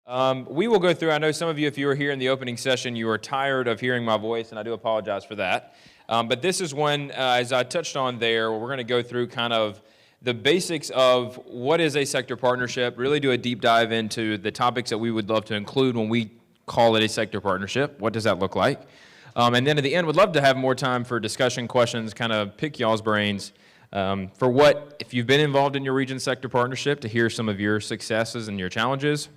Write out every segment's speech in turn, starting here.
We will go through, I know some of you, if you were here in the opening session, you were tired of hearing my voice, and I do apologize for that. But this is one, as I touched on there, where we're going to go through kind of the basics of what is a sector partnership, really do a deep dive into the topics that we would love to include when we call it a sector partnership. What does that look like? And then at the end, we'd love to have more time for discussion, questions, kind of pick y'all's brains for what, if you've been involved in your region sector partnership, to hear some of your successes and your challenges.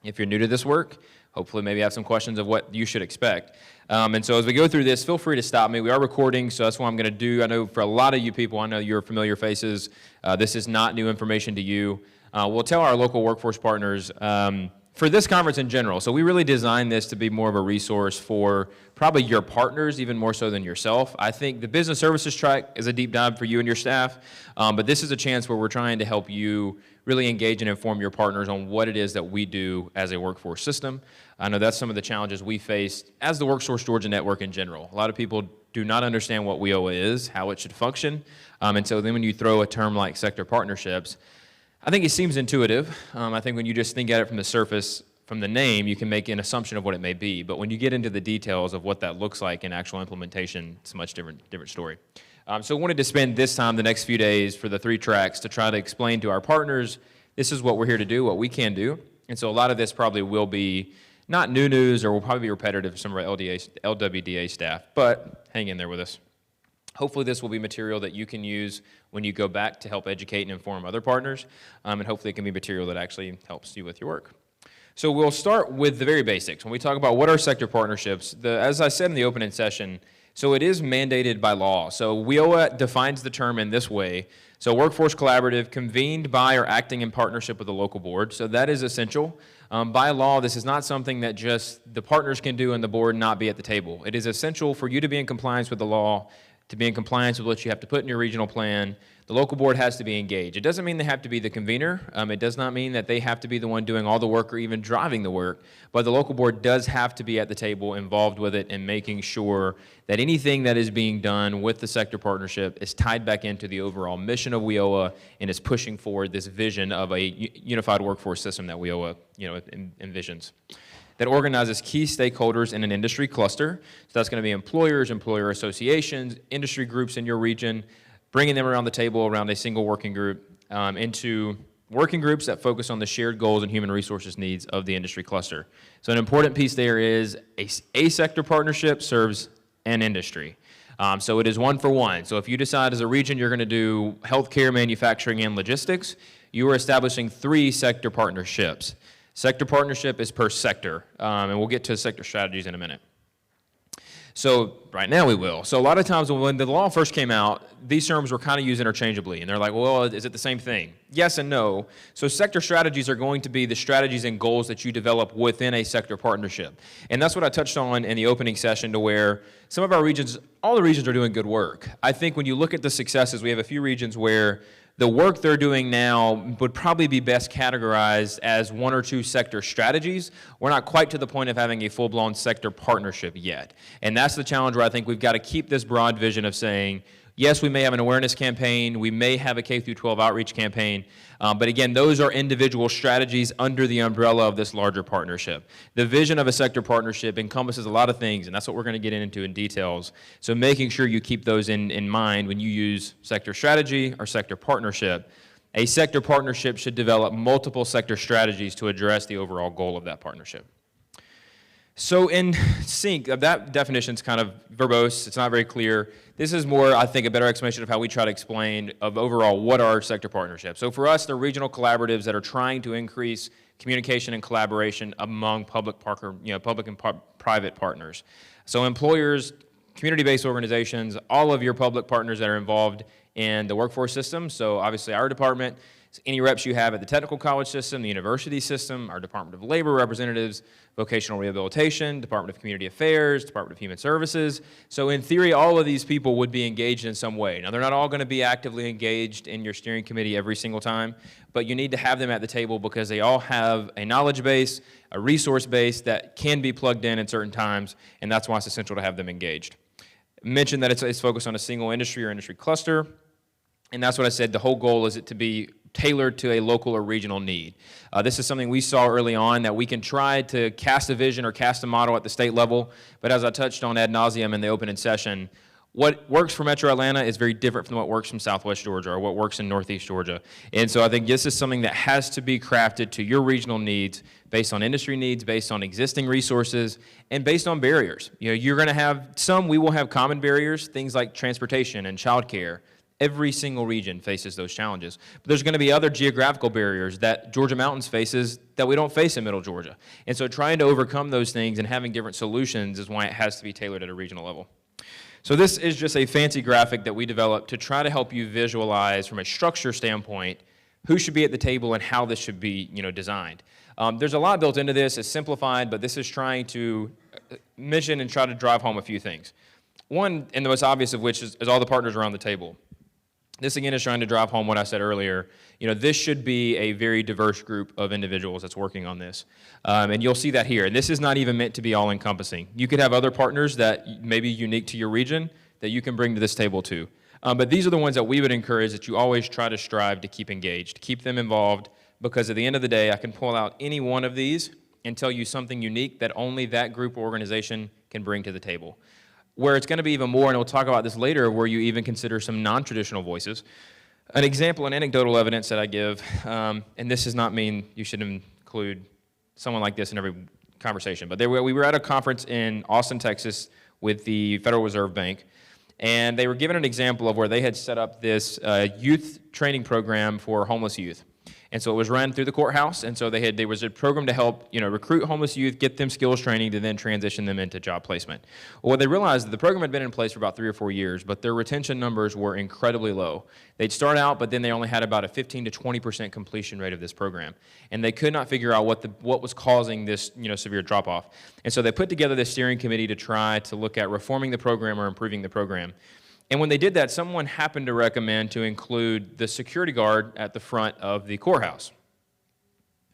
If you're new to this work, hopefully maybe have some questions of what you should expect. And so as we go through this, feel free to stop me. We are recording, so that's what I'm going to do. I know for a lot of you people, I know you're familiar faces. This is not new information to you. We'll tell our local workforce partners for this conference in general. So we really designed this to be more of a resource for probably your partners, even more so than yourself. I think the business services track is a deep dive for you and your staff, but this is a chance where we're trying to help you really engage and inform your partners on what it is that we do as a workforce system. I know that's some of the challenges we faced as the WorkSource Georgia network in general. A lot of people do not understand what WIOA is, how it should function, and so then when you throw a term like sector partnerships, I think it seems intuitive. I think when you just think at it from the surface, from the name, you can make an assumption of what it may be, but when you get into the details of what that looks like in actual implementation, it's a much different story. So I wanted to spend this time, the next few days, for the 3 tracks to try to explain to our partners, this is what we're here to do, what we can do. And so a lot of this probably will be not new news or will probably be repetitive for some of our LWDA staff, but hang in there with us. Hopefully this will be material that you can use when you go back to help educate and inform other partners, and hopefully it can be material that actually helps you with your work. So we'll start with the very basics. When we talk about what are sector partnerships, as I said in the opening session, so it is mandated by law. So WIOA defines the term in this way. So workforce collaborative convened by or acting in partnership with a local board. So that is essential. By law, this is not something that just the partners can do and the board not be at the table. It is essential for you to be in compliance with the law, to be in compliance with what you have to put in your regional plan. The local board has to be engaged. It doesn't mean they have to be the convener. It does not mean that they have to be the one doing all the work or even driving the work, but the local board does have to be at the table, involved with it, and making sure that anything that is being done with the sector partnership is tied back into the overall mission of WIOA and is pushing forward this vision of a unified workforce system that WIOA envisions, that organizes key stakeholders in an industry cluster. So that's going to be employers, employer associations, industry groups in your region, bringing them around the table around a single working group into working groups that focus on the shared goals and human resources needs of the industry cluster. So an important piece there is a sector partnership serves an industry. So it is one for one. So if you decide as a region you're going to do healthcare, manufacturing, and logistics, you are establishing 3 sector partnerships. Sector partnership is per sector, and we'll get to sector strategies in a minute. So right now we will. So a lot of times when the law first came out, these terms were kind of used interchangeably, and they're like, well, is it the same thing? Yes and no. So sector strategies are going to be the strategies and goals that you develop within a sector partnership. And that's what I touched on in the opening session, to where some of our regions, all the regions are doing good work. I think when you look at the successes, we have a few regions where the work they're doing now would probably be best categorized as 1 or 2 sector strategies. We're not quite to the point of having a full-blown sector partnership yet. And that's the challenge where I think we've got to keep this broad vision of saying, yes, we may have an awareness campaign, we may have a K-12 outreach campaign, but again, those are individual strategies under the umbrella of this larger partnership. The vision of a sector partnership encompasses a lot of things, and that's what we're going to get into in details. So making sure you keep those in mind when you use sector strategy or sector partnership. A sector partnership should develop multiple sector strategies to address the overall goal of that partnership. So in sync, that definition is kind of verbose, it's not very clear. This is more, I think, a better explanation of how we try to explain of overall what are sector partnerships. So for us, they're regional collaboratives that are trying to increase communication and collaboration among public and private partners. So employers, community-based organizations, all of your public partners that are involved in the workforce system, so obviously our department, any reps you have at the technical college system, the university system, our Department of Labor representatives, vocational rehabilitation, Department of Community Affairs, Department of Human Services. So in theory, all of these people would be engaged in some way. Now, they're not all going to be actively engaged in your steering committee every single time, but you need to have them at the table because they all have a knowledge base, a resource base that can be plugged in at certain times, and that's why it's essential to have them engaged. I mentioned that it's focused on a single industry or industry cluster. And that's what I said, the whole goal is it to be tailored to a local or regional need. This is something we saw early on, that we can try to cast a vision or cast a model at the state level, but as I touched on ad nauseum in the opening session, what works for Metro Atlanta is very different from what works from Southwest Georgia or what works in Northeast Georgia. And so I think this is something that has to be crafted to your regional needs, based on industry needs, based on existing resources, and based on barriers. You know, you're going to have we will have common barriers, things like transportation and childcare. Every single region faces those challenges. But there's going to be other geographical barriers that Georgia Mountains faces that we don't face in Middle Georgia. And so trying to overcome those things and having different solutions is why it has to be tailored at a regional level. So this is just a fancy graphic that we developed to try to help you visualize from a structure standpoint who should be at the table and how this should be, designed. There's a lot built into this. It's simplified, but this is trying to mention and try to drive home a few things. One, and the most obvious of which is all the partners around the table. This, again, is trying to drive home what I said earlier. This should be a very diverse group of individuals that's working on this. And you'll see that here. And this is not even meant to be all-encompassing. You could have other partners that may be unique to your region that you can bring to this table too. But these are the ones that we would encourage that you always try to strive to keep engaged, keep them involved, because at the end of the day, I can pull out any one of these and tell you something unique that only that group or organization can bring to the table. Where it's going to be even more, and we'll talk about this later, where you even consider some non-traditional voices. An example, an anecdotal evidence that I give, and this does not mean you should include someone like this in every conversation, but we were at a conference in Austin, Texas with the Federal Reserve Bank, and they were given an example of where they had set up this youth training program for homeless youth. And so it was run through the courthouse, and so there was a program to help recruit homeless youth, get them skills training to then transition them into job placement. Well, what they realized is the program had been in place for about 3 or 4 years, but their retention numbers were incredibly low. They'd start out, but then they only had about a 15 to 20% completion rate of this program, and they could not figure out what was causing this severe drop-off. And so they put together this steering committee to try to look at reforming the program or improving the program. And when they did that, someone happened to recommend to include the security guard at the front of the courthouse.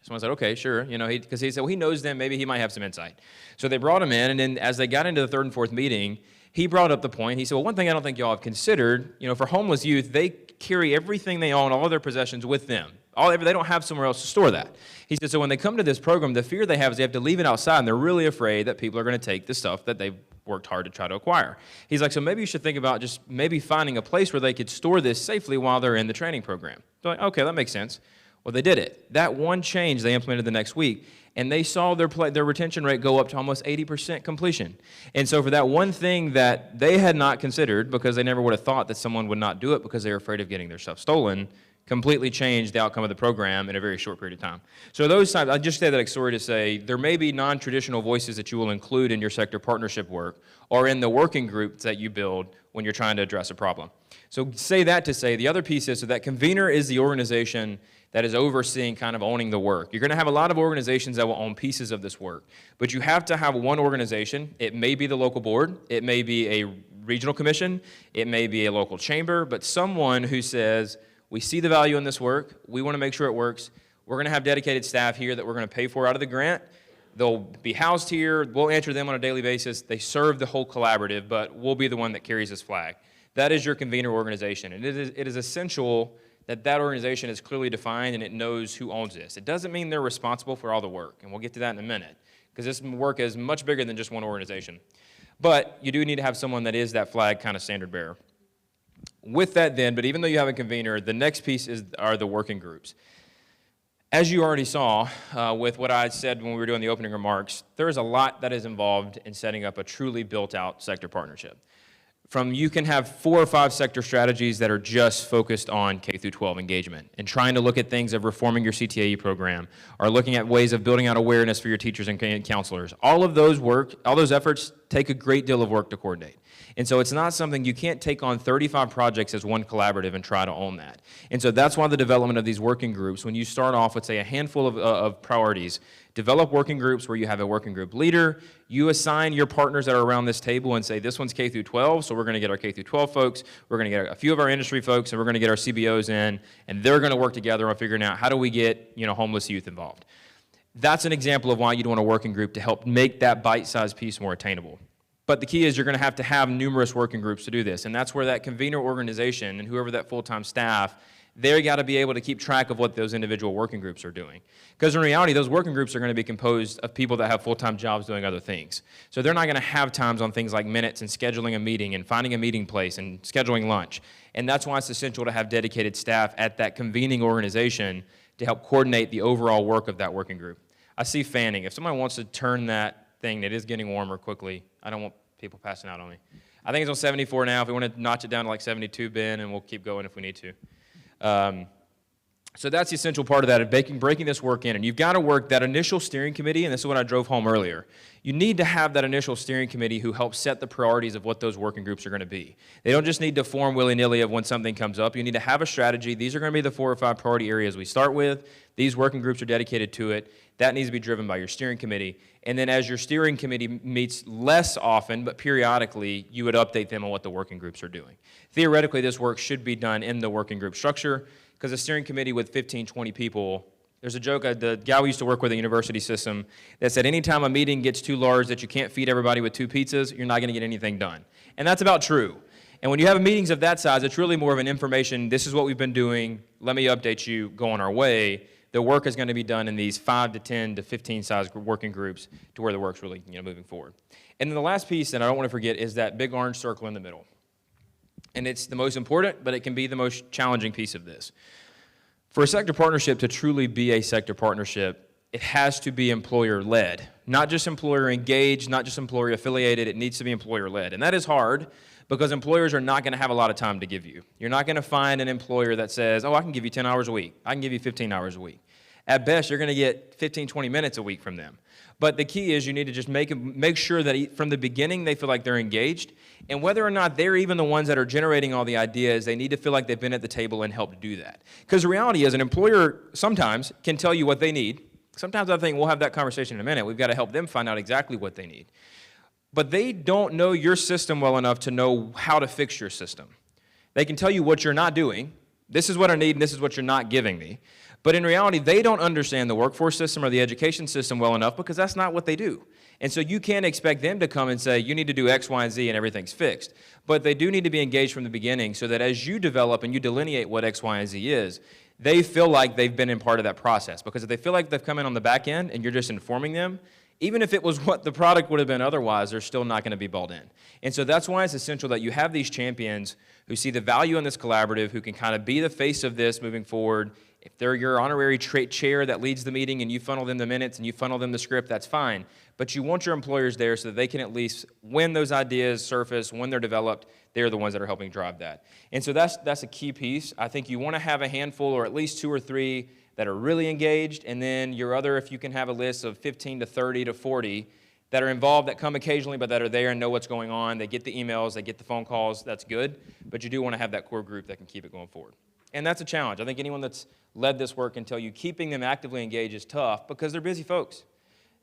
Someone said, okay, sure, because he said, well, he knows them, maybe he might have some insight. So they brought him in, and then as they got into the third and fourth meeting, he brought up the point. He said, well, one thing I don't think y'all have considered, for homeless youth, they carry everything they own, all of their possessions with them. They don't have somewhere else to store that. He said, so when they come to this program, the fear they have is they have to leave it outside, and they're really afraid that people are going to take the stuff that they've worked hard to try to acquire. He's like, so maybe you should think about just maybe finding a place where they could store this safely while they're in the training program. They're like, okay, that makes sense. Well, they did it. That one change they implemented the next week, and they saw their retention rate go up to almost 80% completion. And so for that one thing that they had not considered, because they never would have thought that someone would not do it because they were afraid of getting their stuff stolen, completely changed the outcome of the program in a very short period of time. So those times, I just say that story to say there may be non-traditional voices that you will include in your sector partnership work or in the working groups that you build when you're trying to address a problem. So say that to say the other piece is so that convener is the organization that is overseeing kind of owning the work. You're going to have a lot of organizations that will own pieces of this work, but you have to have one organization. It may be the local board, it may be a regional commission, it may be a local chamber, but someone who says, we see the value in this work. We want to make sure it works. We're going to have dedicated staff here that we're going to pay for out of the grant. They'll be housed here. We'll answer them on a daily basis. They serve the whole collaborative, but we'll be the one that carries this flag. That is your convener organization. And it is essential that that organization is clearly defined and it knows who owns this. It doesn't mean they're responsible for all the work, and we'll get to that in a minute, because this work is much bigger than just one organization. But you do need to have someone that is that flag kind of standard bearer. With that then, but even though you have a convener, the next piece are the working groups. As you already saw with what I said when we were doing the opening remarks, there is a lot that is involved in setting up a truly built-out sector partnership. You can have 4 or 5 sector strategies that are just focused on K through 12 engagement and trying to look at things of reforming your CTAE program or looking at ways of building out awareness for your teachers and counselors. All those efforts take a great deal of work to coordinate. And so it's not something you can't take on 35 projects as one collaborative and try to own that. And so that's why the development of these working groups, when you start off with, say, a handful of priorities, develop working groups where you have a working group leader, you assign your partners that are around this table and say, this one's K through 12, so we're going to get our K through 12 folks, we're going to get a few of our industry folks, and we're going to get our CBOs in, and they're going to work together on figuring out how do we get homeless youth involved. That's an example of why you'd want a working group to help make that bite-sized piece more attainable. But the key is you're going to have numerous working groups to do this, and that's where that convener organization and whoever that full-time staff They've got to be able to keep track of what those individual working groups are doing. Because in reality, those working groups are going to be composed of people that have full-time jobs doing other things. So they're not going to have times on things like minutes and scheduling a meeting and finding a meeting place and scheduling lunch. And that's why it's essential to have dedicated staff at that convening organization to help coordinate the overall work of that working group. I see fanning. If somebody wants to turn that thing that is getting warmer quickly, I don't want people passing out on me. I think it's on 74 now. If we want to notch it down to like 72, Ben, and we'll keep going if we need to. So that's the essential part of that, of breaking this work in. And you've got to work that initial steering committee, and this is what I drove home earlier. You need to have that initial steering committee who helps set the priorities of what those working groups are going to be. They don't just need to form willy-nilly of when something comes up. You need to have a strategy. These are going to be the 4 or 5 priority areas we start with. These working groups are dedicated to it. That needs to be driven by your steering committee. And then as your steering committee meets less often, but periodically, you would update them on what the working groups are doing. Theoretically, this work should be done in the working group structure, because a steering committee with 15, 20 people, there's a joke, the guy we used to work with in the university system that said anytime a meeting gets too large that you can't feed everybody with 2 pizzas, you're not going to get anything done. And that's about true. And when you have meetings of that size, it's really more of an information, this is what we've been doing, let me update you, go on our way. The work is going to be done in these 5 to 10 to 15 size working groups to where the work's really moving forward. And then the last piece that I don't want to forget is that big orange circle in the middle. And it's the most important, but it can be the most challenging piece of this. For a sector partnership to truly be a sector partnership, it has to be employer-led, not just employer-engaged, not just employer-affiliated. It needs to be employer-led. And that is hard because employers are not going to have a lot of time to give you. You're not going to find an employer that says, oh, I can give you 10 hours a week. I can give you 15 hours a week. At best, you're going to get 15, 20 minutes a week from them. But the key is you need to just make sure that from the beginning they feel like they're engaged. And whether or not they're even the ones that are generating all the ideas, they need to feel like they've been at the table and helped do that. Because the reality is an employer sometimes can tell you what they need. Sometimes I think we'll have that conversation in a minute. We've got to help them find out exactly what they need. But they don't know your system well enough to know how to fix your system. They can tell you what you're not doing. This is what I need and this is what you're not giving me. But in reality, they don't understand the workforce system or the education system well enough because that's not what they do. And so you can't expect them to come and say, you need to do X, Y, and Z and everything's fixed. But they do need to be engaged from the beginning so that as you develop and you delineate what X, Y, and Z is, they feel like they've been in part of that process. Because if they feel like they've come in on the back end and you're just informing them, even if it was what the product would have been otherwise, they're still not going to be bought in. And so that's why it's essential that you have these champions who see the value in this collaborative, who can kind of be the face of this moving forward. If they're your honorary chair that leads the meeting and you funnel them the minutes and you funnel them the script, that's fine. But you want your employers there so that they can at least, when those ideas surface, when they're developed, they're the ones that are helping drive that. And so that's a key piece. I think you want to have a handful or at least 2 or 3 that are really engaged, and then your other, if you can have a list of 15 to 30 to 40 that are involved, that come occasionally, but that are there and know what's going on. They get the emails, they get the phone calls, that's good. But you do want to have that core group that can keep it going forward. And that's a challenge. I think anyone that's led this work can tell you keeping them actively engaged is tough because they're busy folks.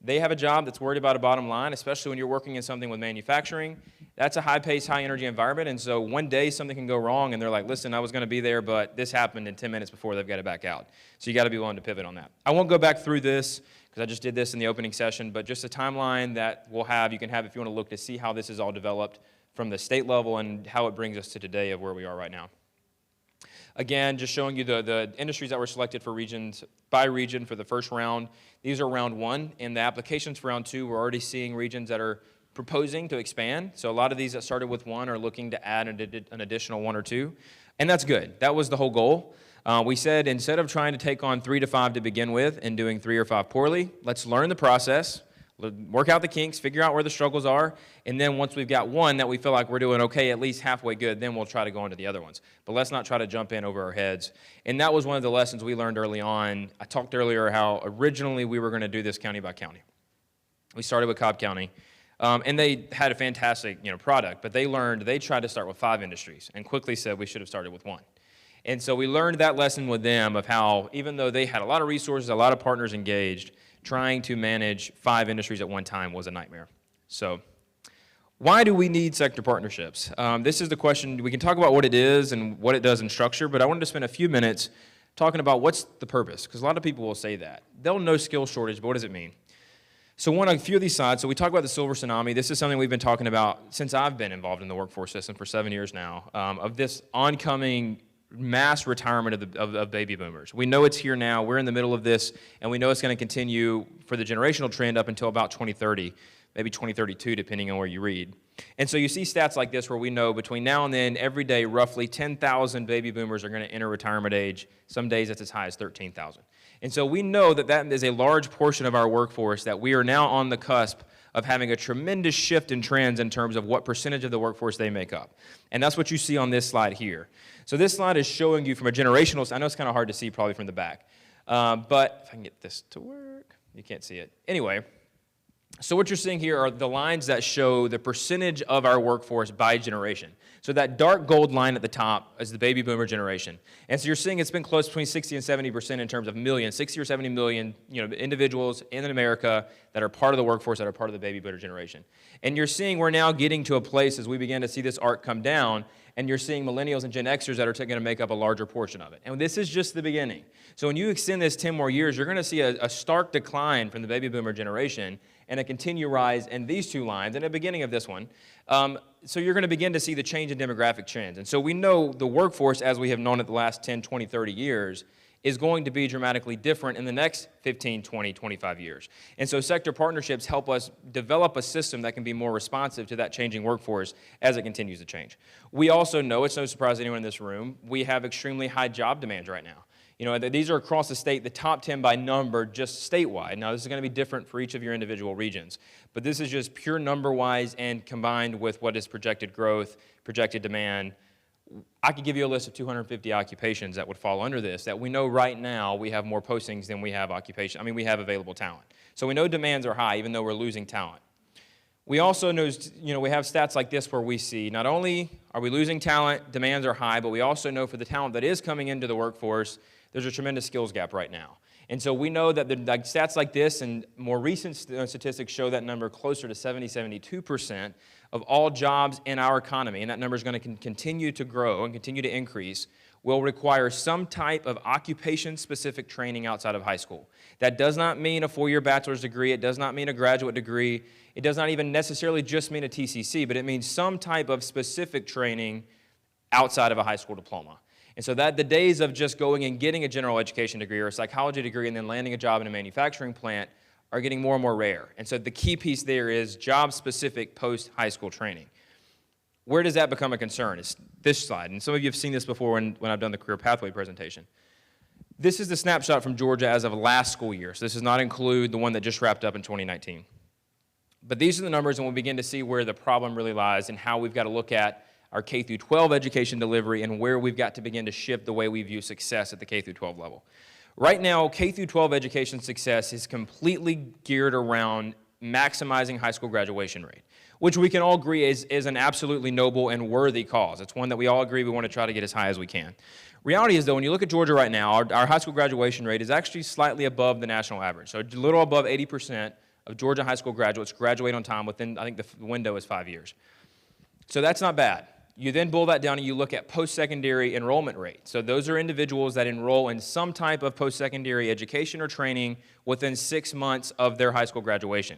They have a job that's worried about a bottom line, especially when you're working in something with manufacturing. That's a high-paced, high-energy environment, and so one day something can go wrong, and they're like, listen, I was going to be there, but this happened in 10 minutes before they've got to back out. So you got to be willing to pivot on that. I won't go back through this because I just did this in the opening session, but just a timeline that we'll have, you can have if you want to look to see how this is all developed from the state level and how it brings us to today of where we are right now. Again, just showing you the industries that were selected for regions by region for the first round. These are round 1, and the applications for round 2, we're already seeing regions that are proposing to expand. So a lot of these that started with 1 are looking to add an additional 1 or 2, and that's good. That was the whole goal. We said instead of trying to take on 3 to 5 to begin with and doing 3 or 5 poorly, let's learn the process, work out the kinks, figure out where the struggles are, and then once we've got 1 that we feel like we're doing okay, at least halfway good, then we'll try to go into the other ones. But let's not try to jump in over our heads. And that was one of the lessons we learned early on. I talked earlier how originally we were going to do this county by county. We started with Cobb County, and they had a fantastic product, but they tried to start with 5 industries and quickly said we should have started with 1. And so we learned that lesson with them of how even though they had a lot of resources, a lot of partners engaged, trying to manage 5 industries at one time was a nightmare. So why do we need sector partnerships? This is the question. We can talk about what it is and what it does in structure, but I wanted to spend a few minutes talking about what's the purpose, because a lot of people will say that. They'll know skill shortage, but what does it mean? So a few of these sides, so we talk about the silver tsunami. This is something we've been talking about since I've been involved in the workforce system for 7 years now, of this oncoming mass retirement of baby boomers. We know it's here now. We're in the middle of this, and we know it's going to continue for the generational trend up until about 2030, maybe 2032, depending on where you read. And so you see stats like this where we know between now and then, every day, roughly 10,000 baby boomers are going to enter retirement age. Some days it's as high as 13,000. And so we know that that is a large portion of our workforce, that we are now on the cusp of having a tremendous shift in trends in terms of what percentage of the workforce they make up. And that's what you see on this slide here. So this slide is showing you from a generational, I know it's kind of hard to see probably from the back, but if I can get this to work, you can't see it. Anyway, so what you're seeing here are the lines that show the percentage of our workforce by generation. So that dark gold line at the top is the baby boomer generation. And so you're seeing it's been close between 60 and 70% in terms of millions, 60 or 70 million individuals in America that are part of the workforce, that are part of the baby boomer generation. And you're seeing we're now getting to a place as we begin to see this arc come down, and you're seeing millennials and Gen Xers that are going to make up a larger portion of it. And this is just the beginning. So when you extend this 10 more years, you're going to see a stark decline from the baby boomer generation and a continued rise in these two lines and the beginning of this one. So you're going to begin to see the change in demographic trends. And so we know the workforce, as we have known it the last 10, 20, 30 years, is going to be dramatically different in the next 15, 20, 25 years. And so sector partnerships help us develop a system that can be more responsive to that changing workforce as it continues to change. We also know, it's no surprise to anyone in this room, we have extremely high job demands right now. These are across the state, the top 10 by number, just statewide. Now, this is going to be different for each of your individual regions, but this is just pure number-wise and combined with what is projected growth, projected demand. I could give you a list of 250 occupations that would fall under this, that we know right now we have more postings than we have we have available talent. So we know demands are high, even though we're losing talent. We also know, we have stats like this where we see not only are we losing talent, demands are high, but we also know for the talent that is coming into the workforce, there's a tremendous skills gap right now. And so we know that the stats like this and more recent statistics show that number closer to 70, 72% of all jobs in our economy, and that number is going to continue to grow and continue to increase, will require some type of occupation-specific training outside of high school. That does not mean a four-year bachelor's degree. It does not mean a graduate degree. It does not even necessarily just mean a TCC, but it means some type of specific training outside of a high school diploma. And so that the days of just going and getting a general education degree or a psychology degree and then landing a job in a manufacturing plant are getting more and more rare. And so the key piece there is job-specific post-high school training. Where does that become a concern? It's this slide. And some of you have seen this before when I've done the career pathway presentation. This is the snapshot from Georgia as of last school year. So this does not include the one that just wrapped up in 2019. But these are the numbers, and we'll begin to see where the problem really lies and how we've got to look at our K through 12 education delivery and where we've got to begin to shift the way we view success at the K through 12 level. Right now, K through 12 education success is completely geared around maximizing high school graduation rate, which we can all agree is an absolutely noble and worthy cause. It's one that we all agree we want to try to get as high as we can. Reality is, though, when you look at Georgia right now, our high school graduation rate is actually slightly above the national average. So a little above 80% of Georgia high school graduates graduate on time within, I think the window is 5 years. So that's not bad. You then boil that down and you look at post-secondary enrollment rate. So those are individuals that enroll in some type of post-secondary education or training within 6 months of their high school graduation.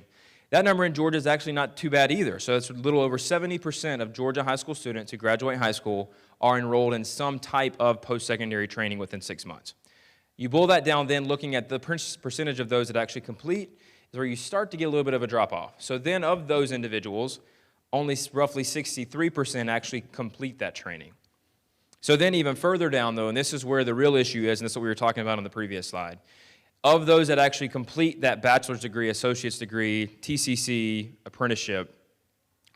That number in Georgia is actually not too bad either. So it's a little over 70% of Georgia high school students who graduate high school are enrolled in some type of post-secondary training within 6 months. You boil that down then looking at the percentage of those that actually complete is where you start to get a little bit of a drop-off. So then of those individuals, only roughly 63% actually complete that training. So then even further down, though, and this is where the real issue is, and this is what we were talking about on the previous slide, of those that actually complete that bachelor's degree, associate's degree, TCC, apprenticeship,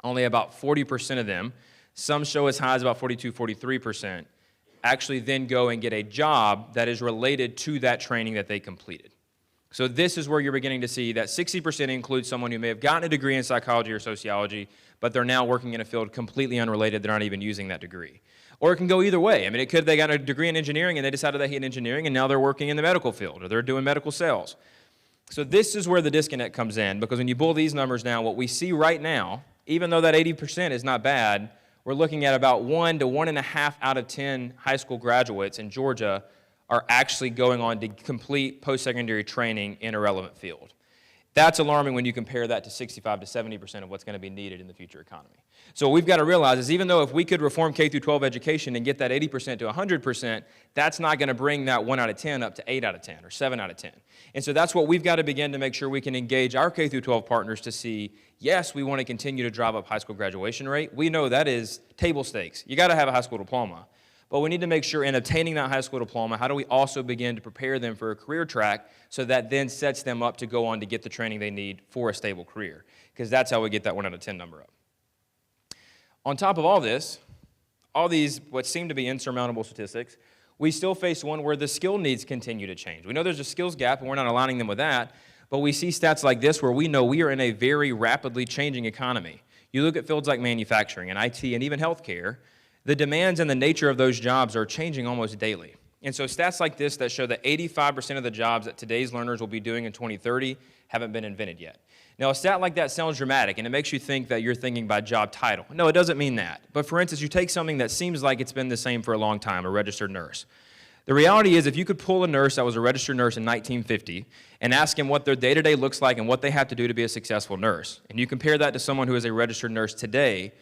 only about 40% of them, some show as high as about 42, 43%, actually then go and get a job that is related to that training that they completed. So this is where you're beginning to see that 60% includes someone who may have gotten a degree in psychology or sociology, but they're now working in a field completely unrelated. They're not even using that degree. Or it can go either way. I mean, they got a degree in engineering and they decided they hate engineering and now they're working in the medical field or they're doing medical sales. So this is where the disconnect comes in, because when you boil these numbers down, what we see right now, even though that 80% is not bad, we're looking at about 1 to 1.5 out of 10 high school graduates in Georgia are actually going on to complete post-secondary training in a relevant field. That's alarming when you compare that to 65 to 70% of what's going to be needed in the future economy. So what we've got to realize is even though if we could reform K through 12 education and get that 80% to 100%, that's not going to bring that 1 out of 10 up to 8 out of 10 or 7 out of 10. And so that's what we've got to begin to make sure we can engage our K through 12 partners to see, yes, we want to continue to drive up high school graduation rate. We know that is table stakes. You got to have a high school diploma. But we need to make sure in obtaining that high school diploma, how do we also begin to prepare them for a career track so that then sets them up to go on to get the training they need for a stable career? Because that's how we get that 1 out of 10 number up. On top of all this, all these what seem to be insurmountable statistics, we still face one where the skill needs continue to change. We know there's a skills gap and we're not aligning them with that, but we see stats like this where we know we are in a very rapidly changing economy. You look at fields like manufacturing and IT and even healthcare, the demands and the nature of those jobs are changing almost daily. And so stats like this that show that 85% of the jobs that today's learners will be doing in 2030 haven't been invented yet. Now, a stat like that sounds dramatic, and it makes you think that you're thinking by job title. No, it doesn't mean that. But for instance, you take something that seems like it's been the same for a long time, a registered nurse. The reality is if you could pull a nurse that was a registered nurse in 1950 and ask him what their day-to-day looks like and what they have to do to be a successful nurse, and you compare that to someone who is a registered nurse today,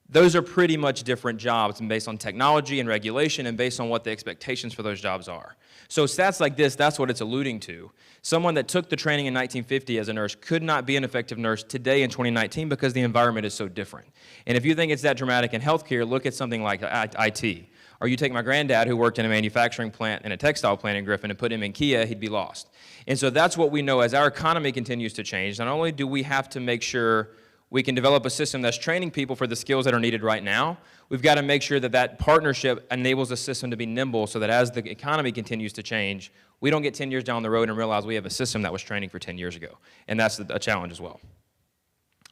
those are pretty much different jobs and based on technology and regulation and based on what the expectations for those jobs are. So stats like this, that's what it's alluding to. Someone that took the training in 1950 as a nurse could not be an effective nurse today in 2019 because the environment is so different. And if you think it's that dramatic in healthcare, look at something like IT. Or you take my granddad who worked in a manufacturing plant and a textile plant in Griffin and put him in Kia, he'd be lost. And so that's what we know as our economy continues to change. Not only do we have to make sure we can develop a system that's training people for the skills that are needed right now, we've got to make sure that that partnership enables the system to be nimble so that as the economy continues to change, we don't get 10 years down the road and realize we have a system that was training for 10 years ago. And that's a challenge as well.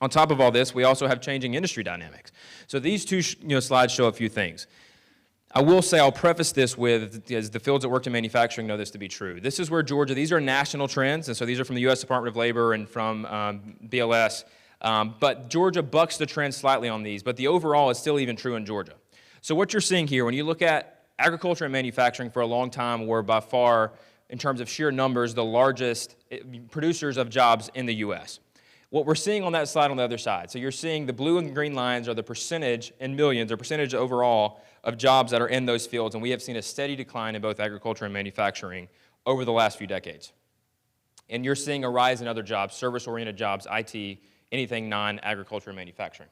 On top of all this, we also have changing industry dynamics. So these two slides show a few things. I will say, I'll preface this with, as the fields that worked in manufacturing know this to be true. This is where Georgia, these are national trends, and so these are from the U.S. Department of Labor and from BLS. But Georgia bucks the trend slightly on these, but the overall is still even true in Georgia. So what you're seeing here, when you look at agriculture and manufacturing for a long time, were by far, in terms of sheer numbers, the largest producers of jobs in the U.S. What we're seeing on that slide on the other side, so you're seeing the blue and green lines are the percentage in millions, or percentage overall of jobs that are in those fields, and we have seen a steady decline in both agriculture and manufacturing over the last few decades. And you're seeing a rise in other jobs, service-oriented jobs, IT, anything non-agriculture and manufacturing.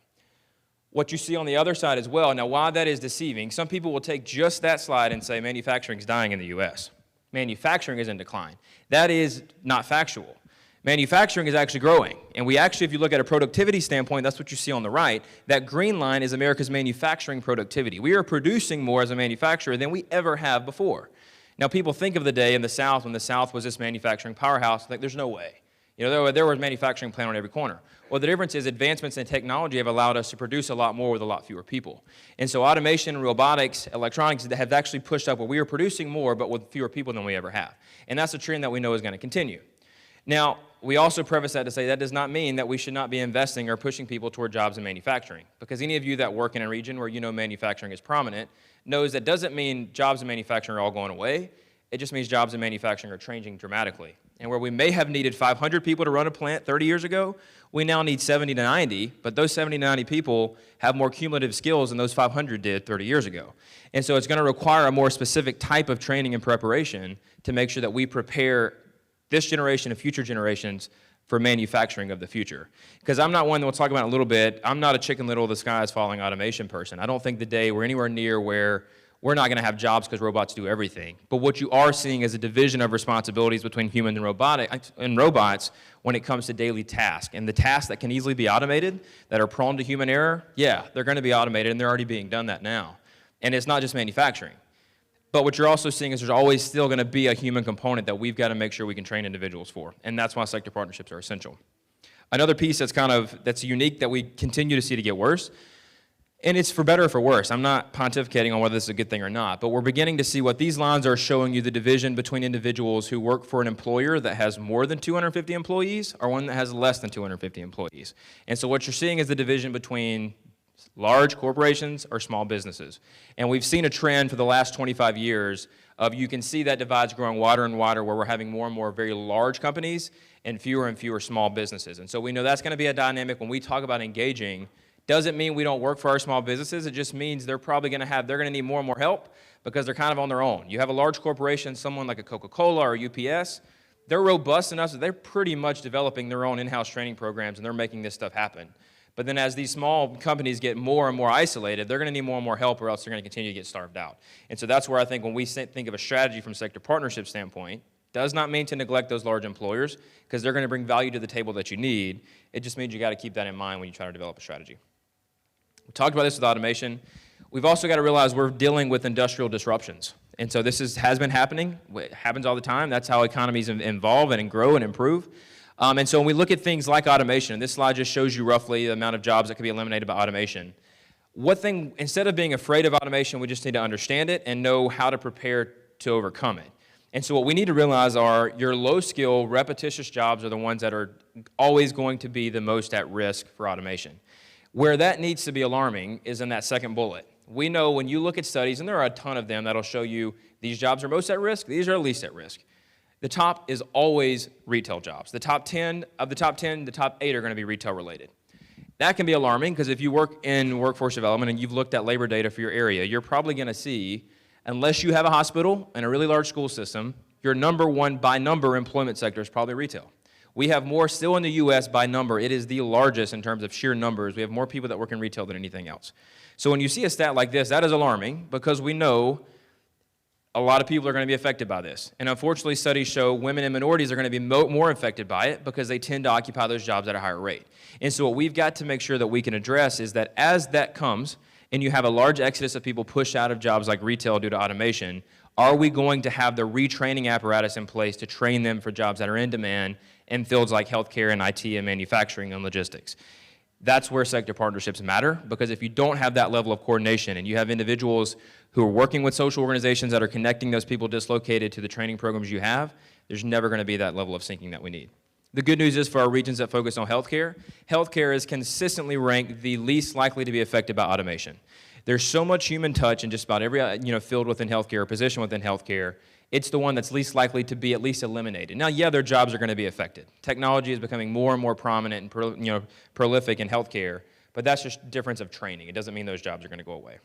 What you see on the other side as well, now why that is deceiving, some people will take just that slide and say manufacturing is dying in the U.S. Manufacturing is in decline. That is not factual. Manufacturing is actually growing. And we actually, if you look at a productivity standpoint, that's what you see on the right, that green line is America's manufacturing productivity. We are producing more as a manufacturer than we ever have before. Now people think of the day in the South when the South was this manufacturing powerhouse, like there's no way. You know, there was a manufacturing plant on every corner. Well, the difference is advancements in technology have allowed us to produce a lot more with a lot fewer people. And so automation, robotics, electronics have actually pushed up where we are producing more but with fewer people than we ever have. And that's a trend that we know is going to continue. Now, we also preface that to say that does not mean that we should not be investing or pushing people toward jobs in manufacturing. Because any of you that work in a region where you know manufacturing is prominent knows that doesn't mean jobs in manufacturing are all going away. It just means jobs in manufacturing are changing dramatically. And where we may have needed 500 people to run a plant 30 years ago, we now need 70 to 90, but those 70 to 90 people have more cumulative skills than those 500 did 30 years ago. And so it's going to require a more specific type of training and preparation to make sure that we prepare this generation and future generations for manufacturing of the future. Because I'm not one that we'll talk about in a little bit, I'm not a chicken little the sky is falling automation person. I don't think the day we're anywhere near where we're not going to have jobs because robots do everything. But what you are seeing is a division of responsibilities between humans and robots when it comes to daily tasks. And the tasks that can easily be automated, that are prone to human error, yeah, they're going to be automated, and they're already being done that now. And it's not just manufacturing. But what you're also seeing is there's always still going to be a human component that we've got to make sure we can train individuals for. And that's why sector partnerships are essential. Another piece that's unique that we continue to see to get worse, and it's for better or for worse. I'm not pontificating on whether this is a good thing or not, but we're beginning to see what these lines are showing you, the division between individuals who work for an employer that has more than 250 employees or one that has less than 250 employees. And so what you're seeing is the division between large corporations or small businesses. And we've seen a trend for the last 25 years of you can see that divide's growing wider and wider where we're having more and more very large companies and fewer small businesses. And so we know that's going to be a dynamic when we talk about engaging. Doesn't mean we don't work for our small businesses. It just means they're going to need more and more help because they're kind of on their own. You have a large corporation, someone like a Coca-Cola or UPS, they're robust enough that they're pretty much developing their own in-house training programs, and they're making this stuff happen. But then as these small companies get more and more isolated, they're going to need more and more help, or else they're going to continue to get starved out. And so that's where I think when we think of a strategy from sector partnership standpoint, does not mean to neglect those large employers, because they're going to bring value to the table that you need. It just means you got to keep that in mind when you try to develop a strategy. We talked about this with automation. We've also got to realize we're dealing with industrial disruptions. And so this has been happening. It happens all the time. That's how economies evolve and grow and improve. And so when we look at things like automation, and this slide just shows you roughly the amount of jobs that can be eliminated by automation. Instead of being afraid of automation, we just need to understand it and know how to prepare to overcome it. And so what we need to realize are your low-skill, repetitious jobs are the ones that are always going to be the most at risk for automation. Where that needs to be alarming is in that second bullet. We know when you look at studies, and there are a ton of them that'll show you these jobs are most at risk, these are least at risk. The top is always retail jobs. The top 10, the top 8 are going to be retail related. That can be alarming because if you work in workforce development and you've looked at labor data for your area, you're probably going to see, unless you have a hospital and a really large school system, your number one by number employment sector is probably retail. We have more still in the U.S. by number. It is the largest in terms of sheer numbers. We have more people that work in retail than anything else. So when you see a stat like this, that is alarming because we know a lot of people are going to be affected by this. And unfortunately, studies show women and minorities are going to be more affected by it because they tend to occupy those jobs at a higher rate. And so what we've got to make sure that we can address is that as that comes and you have a large exodus of people pushed out of jobs like retail due to automation, are we going to have the retraining apparatus in place to train them for jobs that are in demand in fields like healthcare and IT and manufacturing and logistics? That's where sector partnerships matter, because if you don't have that level of coordination and you have individuals who are working with social organizations that are connecting those people dislocated to the training programs you have, there's never going to be that level of syncing that we need. The good news is for our regions that focus on healthcare, healthcare is consistently ranked the least likely to be affected by automation. There's so much human touch in just about every field within healthcare or position within healthcare. It's the one that's least likely to be at least eliminated. Now, yeah, their jobs are going to be affected. Technology is becoming more and more prominent and prolific in healthcare, but that's just a difference of training. It doesn't mean those jobs are going to go away.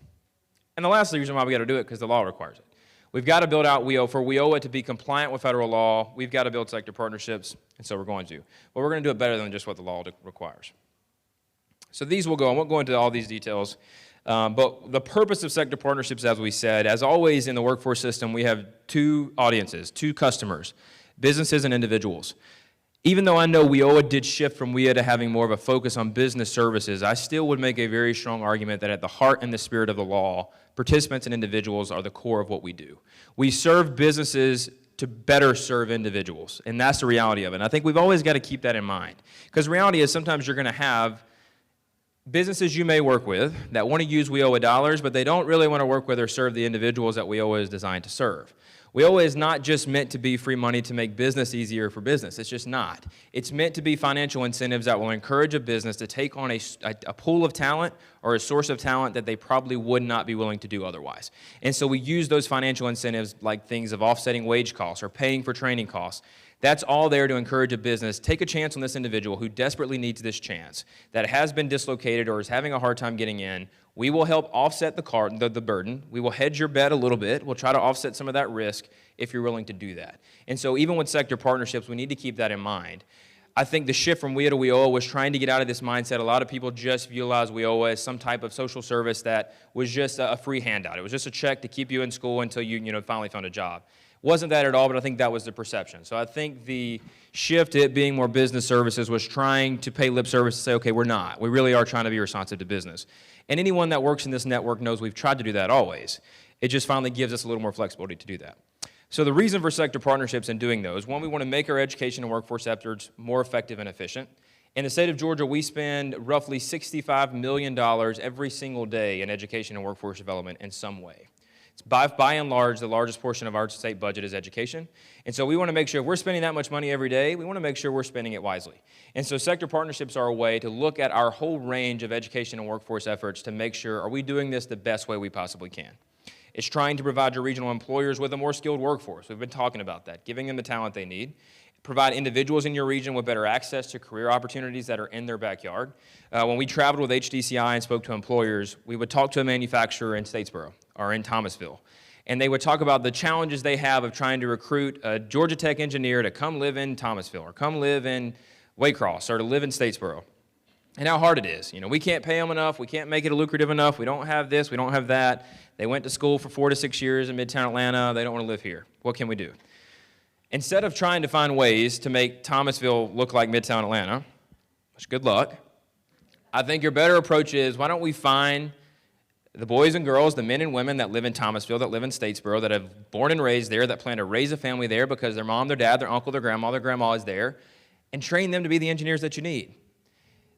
And the last reason why we got to do it because the law requires it. We've got to build out for WIOA to be compliant with federal law. We've got to build sector partnerships, and so we're going to. But we're going to do it better than just what the law requires. So these will go. I won't go into all these details. But the purpose of sector partnerships, as we said, as always in the workforce system, we have two audiences, two customers, businesses and individuals. Even though I know WIOA did shift from WIA to having more of a focus on business services, I still would make a very strong argument that at the heart and the spirit of the law, participants and individuals are the core of what we do. We serve businesses to better serve individuals, and that's the reality of it. And I think we've always got to keep that in mind, because the reality is sometimes you're going to have businesses you may work with that want to use WIOA dollars, but they don't really want to work with or serve the individuals that WIOA is designed to serve. WIOA is not just meant to be free money to make business easier for business. It's just not. It's meant to be financial incentives that will encourage a business to take on a pool of talent or a source of talent that they probably would not be willing to do otherwise. And so we use those financial incentives like things of offsetting wage costs or paying for training costs. That's all there to encourage a business. Take a chance on this individual who desperately needs this chance, that has been dislocated or is having a hard time getting in. We will help offset the burden. We will hedge your bet a little bit. We'll try to offset some of that risk if you're willing to do that. And so even with sector partnerships, we need to keep that in mind. I think the shift from WIA to WIOA was trying to get out of this mindset. A lot of people just visualize WIOA as some type of social service that was just a free handout. It was just a check to keep you in school until you finally found a job. Wasn't that at all, but I think that was the perception. So I think the shift to it being more business services was trying to pay lip service to say, okay, we're not. We really are trying to be responsive to business. And anyone that works in this network knows we've tried to do that always. It just finally gives us a little more flexibility to do that. So the reason for sector partnerships and doing those, one, we want to make our education and workforce efforts more effective and efficient. In the state of Georgia, we spend roughly $65 million every single day in education and workforce development in some way. It's by and large, the largest portion of our state budget is education. And so we want to make sure if we're spending that much money every day, we want to make sure we're spending it wisely. And so sector partnerships are a way to look at our whole range of education and workforce efforts to make sure, are we doing this the best way we possibly can? It's trying to provide your regional employers with a more skilled workforce. We've been talking about that, giving them the talent they need. provide individuals in your region with better access to career opportunities that are in their backyard. When we traveled with HDCI and spoke to employers, we would talk to a manufacturer in Statesboro or in Thomasville, and they would talk about the challenges they have of trying to recruit a Georgia Tech engineer to come live in Thomasville or come live in Waycross or to live in Statesboro, and how hard it is. We can't pay them enough. We can't make it lucrative enough. We don't have this. We don't have that. They went to school for 4 to 6 years in Midtown Atlanta. They don't want to live here. What can we do? Instead of trying to find ways to make Thomasville look like Midtown Atlanta, which good luck, I think your better approach is, why don't we find the boys and girls, the men and women that live in Thomasville, that live in Statesboro, that have born and raised there, that plan to raise a family there because their mom, their dad, their uncle, their grandma is there, and train them to be the engineers that you need.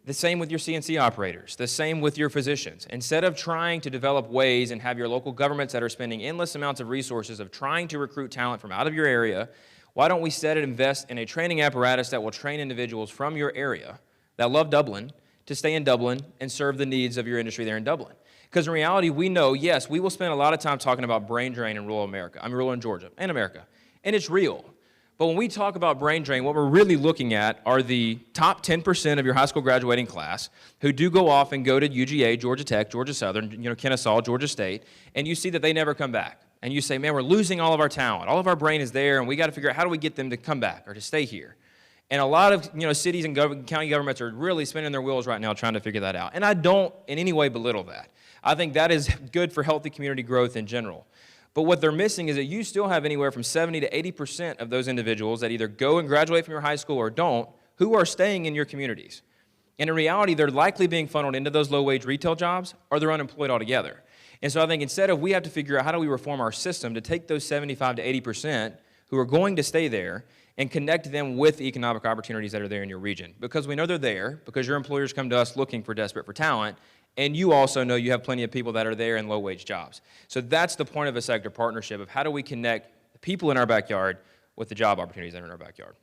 The same with your CNC operators. The same with your physicians. Instead of trying to develop ways and have your local governments that are spending endless amounts of resources of trying to recruit talent from out of your area, why don't we instead invest in a training apparatus that will train individuals from your area that love Dublin to stay in Dublin and serve the needs of your industry there in Dublin? Because in reality, we know, yes, we will spend a lot of time talking about brain drain in rural America. Rural in Georgia and America. And it's real. But when we talk about brain drain, what we're really looking at are the top 10% of your high school graduating class who do go off and go to UGA, Georgia Tech, Georgia Southern, Kennesaw, Georgia State, and you see that they never come back. And you say, man, we're losing all of our talent. All of our brain is there, and we got to figure out how do we get them to come back or to stay here. And a lot of cities and county governments are really spinning their wheels right now trying to figure that out. And I don't in any way belittle that. I think that is good for healthy community growth in general. But what they're missing is that you still have anywhere from 70 to 80% of those individuals that either go and graduate from your high school or don't, who are staying in your communities. And in reality, they're likely being funneled into those low-wage retail jobs, or they're unemployed altogether. And so I think instead of, we have to figure out how do we reform our system to take those 75 to 80% who are going to stay there and connect them with the economic opportunities that are there in your region. Because we know they're there, because your employers come to us looking for desperate for talent, and you also know you have plenty of people that are there in low-wage jobs. So that's the point of a sector partnership, of how do we connect the people in our backyard with the job opportunities that are in our backyard.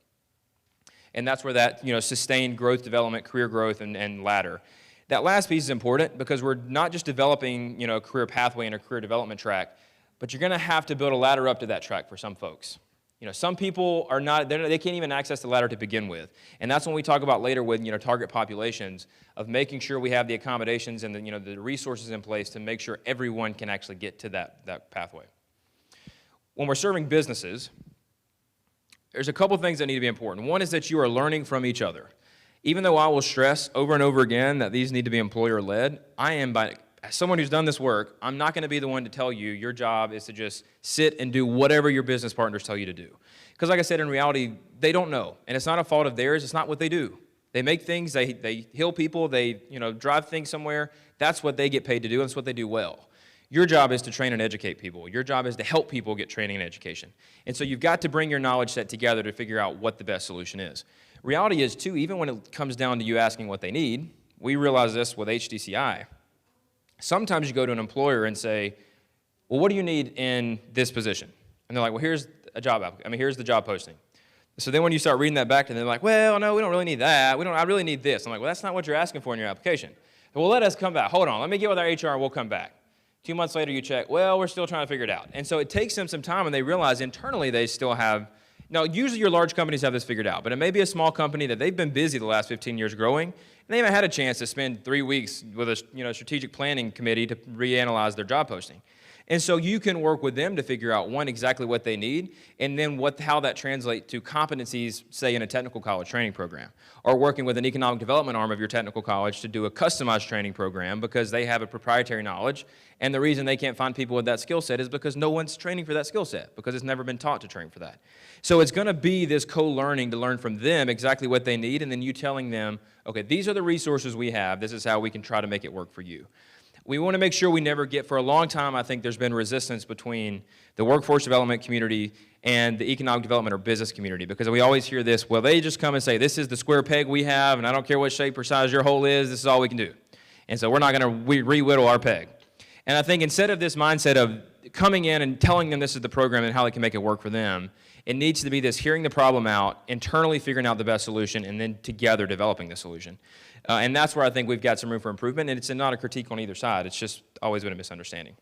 And that's where that sustained growth, development, career growth, and ladder. That last piece is important because we're not just developing a career pathway and a career development track, but you're going to have to build a ladder up to that track for some folks. Some people are not, they can't even access the ladder to begin with. And that's when we talk about later with, target populations, of making sure we have the accommodations and the resources in place to make sure everyone can actually get to that pathway. When we're serving businesses, there's a couple things that need to be important. One is that you are learning from each other. Even though I will stress over and over again that these need to be employer-led, as someone who's done this work, I'm not going to be the one to tell you your job is to just sit and do whatever your business partners tell you to do. Because like I said, in reality, they don't know. And it's not a fault of theirs. It's not what they do. They make things, they heal people, they drive things somewhere. That's what they get paid to do, and that's what they do well. Your job is to train and educate people. Your job is to help people get training and education. And so you've got to bring your knowledge set together to figure out what the best solution is. Reality is, too, even when it comes down to you asking what they need, we realize this with HDCI. Sometimes you go to an employer and say, well, what do you need in this position? And they're like, well, here's a job here's the job posting. So then when you start reading that back to them, they're like, well, no, we don't really need that. I really need this. I'm like, well, that's not what you're asking for in your application. Well, let us come back. Hold on, let me get with our HR and we'll come back. 2 months later, you check, well, we're still trying to figure it out. And so it takes them some time, and they realize internally they still have, usually your large companies have this figured out, but it may be a small company that they've been busy the last 15 years growing, and they haven't had a chance to spend 3 weeks with a strategic planning committee to reanalyze their job posting. And so you can work with them to figure out, one, exactly what they need, and then how that translates to competencies, say, in a technical college training program, or working with an economic development arm of your technical college to do a customized training program because they have a proprietary knowledge, and the reason they can't find people with that skill set is because no one's training for that skill set, because it's never been taught to train for that. So it's going to be this co-learning to learn from them exactly what they need, and then you telling them, okay, these are the resources we have, this is how we can try to make it work for you. We want to make sure we never get, for a long time, I think there's been resistance between the workforce development community and the economic development or business community, because we always hear this, well, they just come and say, this is the square peg we have, and I don't care what shape or size your hole is, this is all we can do. And so we're not going to re-whittle our peg. And I think instead of this mindset of coming in and telling them this is the program and how they can make it work for them, it needs to be this hearing the problem out, internally figuring out the best solution, and then together developing the solution. And that's where I think we've got some room for improvement, and it's not a critique on either side. It's just always been a misunderstanding.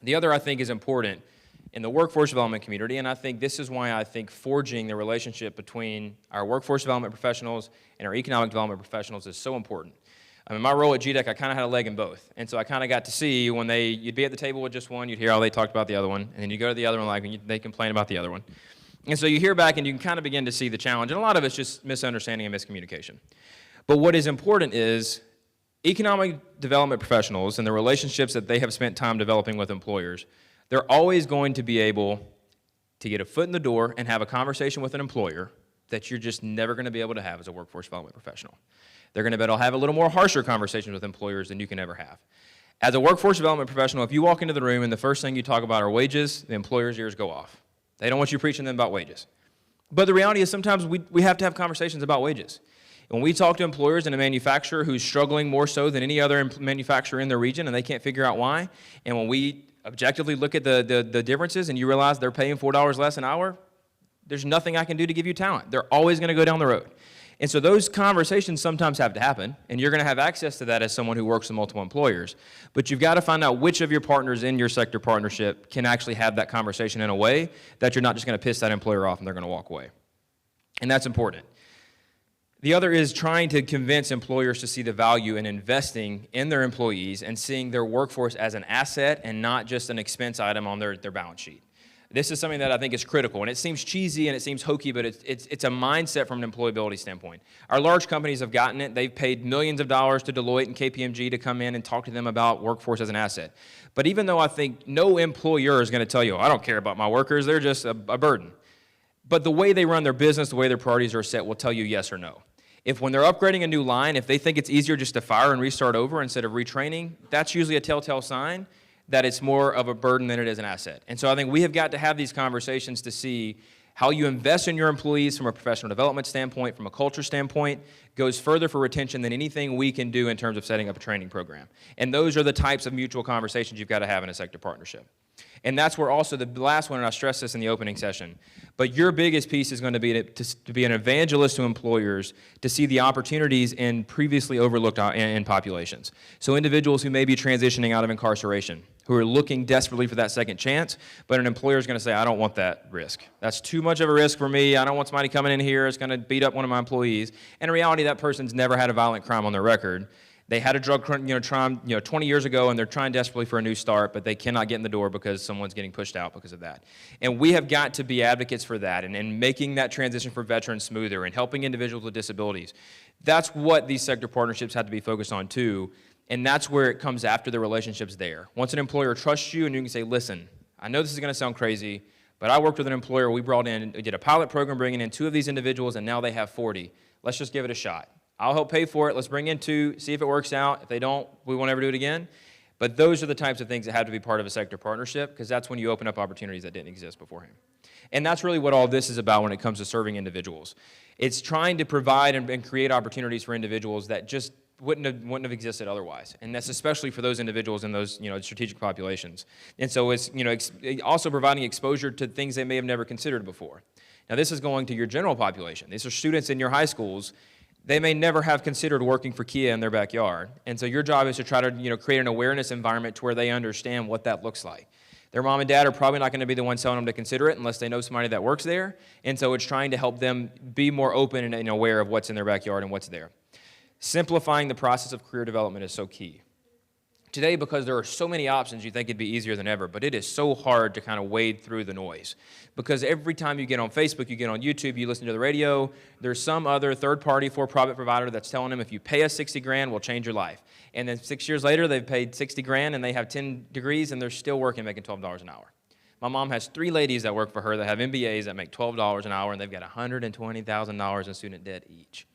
The other I think is important in the workforce development community, and I think this is why I think forging the relationship between our workforce development professionals and our economic development professionals is so important. I mean, my role at GDEC, I kind of had a leg in both, and so I kind of got to see when you'd be at the table with just one, you'd hear how they talked about the other one, and then you go to the other one, like, they complain about the other one. And so you hear back, and you can kind of begin to see the challenge, and a lot of it's just misunderstanding and miscommunication. But what is important is economic development professionals and the relationships that they have spent time developing with employers, they're always going to be able to get a foot in the door and have a conversation with an employer that you're just never going to be able to have as a workforce development professional. They're going to be able to have a little more harsher conversations with employers than you can ever have. As a workforce development professional, if you walk into the room and the first thing you talk about are wages, the employer's ears go off. They don't want you preaching to them about wages. But the reality is sometimes we have to have conversations about wages. When we talk to employers and a manufacturer who's struggling more so than any other manufacturer in their region and they can't figure out why, and when we objectively look at the differences and you realize they're paying $4 less an hour, there's nothing I can do to give you talent. They're always going to go down the road. And so those conversations sometimes have to happen, and you're going to have access to that as someone who works with multiple employers. But you've got to find out which of your partners in your sector partnership can actually have that conversation in a way that you're not just going to piss that employer off and they're going to walk away. And that's important. The other is trying to convince employers to see the value in investing in their employees and seeing their workforce as an asset and not just an expense item on their balance sheet. This is something that I think is critical, and it seems cheesy and it seems hokey, but it's a mindset from an employability standpoint. Our large companies have gotten it. They've paid millions of dollars to Deloitte and KPMG to come in and talk to them about workforce as an asset. But even though I think no employer is going to tell you, oh, I don't care about my workers, they're just a burden. But the way they run their business, the way their priorities are set will tell you yes or no. If when they're upgrading a new line, if they think it's easier just to fire and restart over instead of retraining, that's usually a telltale sign that it's more of a burden than it is an asset. And so I think we have got to have these conversations to see how you invest in your employees from a professional development standpoint, from a culture standpoint, goes further for retention than anything we can do in terms of setting up a training program. And those are the types of mutual conversations you've got to have in a sector partnership. And that's where also the last one, and I stressed this in the opening session, but your biggest piece is going to be to be an evangelist to employers to see the opportunities in previously overlooked in populations. So individuals who may be transitioning out of incarceration, who are looking desperately for that second chance, but an employer is going to say, I don't want that risk. That's too much of a risk for me. I don't want somebody coming in here that's going to beat up one of my employees. And in reality, that person's never had a violent crime on their record. They had a drug crime 20 years ago, and they're trying desperately for a new start, but they cannot get in the door because someone's getting pushed out because of that. And we have got to be advocates for that and making that transition for veterans smoother and helping individuals with disabilities. That's what these sector partnerships have to be focused on too, and that's where it comes after the relationships there. Once an employer trusts you and you can say, listen, I know this is going to sound crazy, but I worked with an employer, we did a pilot program bringing in 2 of these individuals, and now they have 40. Let's just give it a shot. I'll help pay for it. Let's bring in 2, see if it works out. If they don't, we won't ever do it again. But those are the types of things that have to be part of a sector partnership because that's when you open up opportunities that didn't exist beforehand. And that's really what all this is about when it comes to serving individuals. It's trying to provide and create opportunities for individuals that just wouldn't have existed otherwise. And that's especially for those individuals in those strategic populations. And so it's also providing exposure to things they may have never considered before. Now this is going to your general population. These are students in your high schools. They may never have considered working for Kia in their backyard. And so your job is to try to create an awareness environment to where they understand what that looks like. Their mom and dad are probably not going to be the ones telling them to consider it unless they know somebody that works there. And so it's trying to help them be more open and aware of what's in their backyard and what's there. Simplifying the process of career development is so key. Today, because there are so many options, you think it'd be easier than ever, but it is so hard to kind of wade through the noise. Because every time you get on Facebook, you get on YouTube, you listen to the radio, there's some other third-party for-profit provider that's telling them if you pay us 60 grand, we'll change your life. And then 6 years later, they've paid 60 grand and they have 10 degrees and they're still working, making $12 an hour. My mom has 3 ladies that work for her that have MBAs that make $12 an hour and they've got $120,000 in student debt each.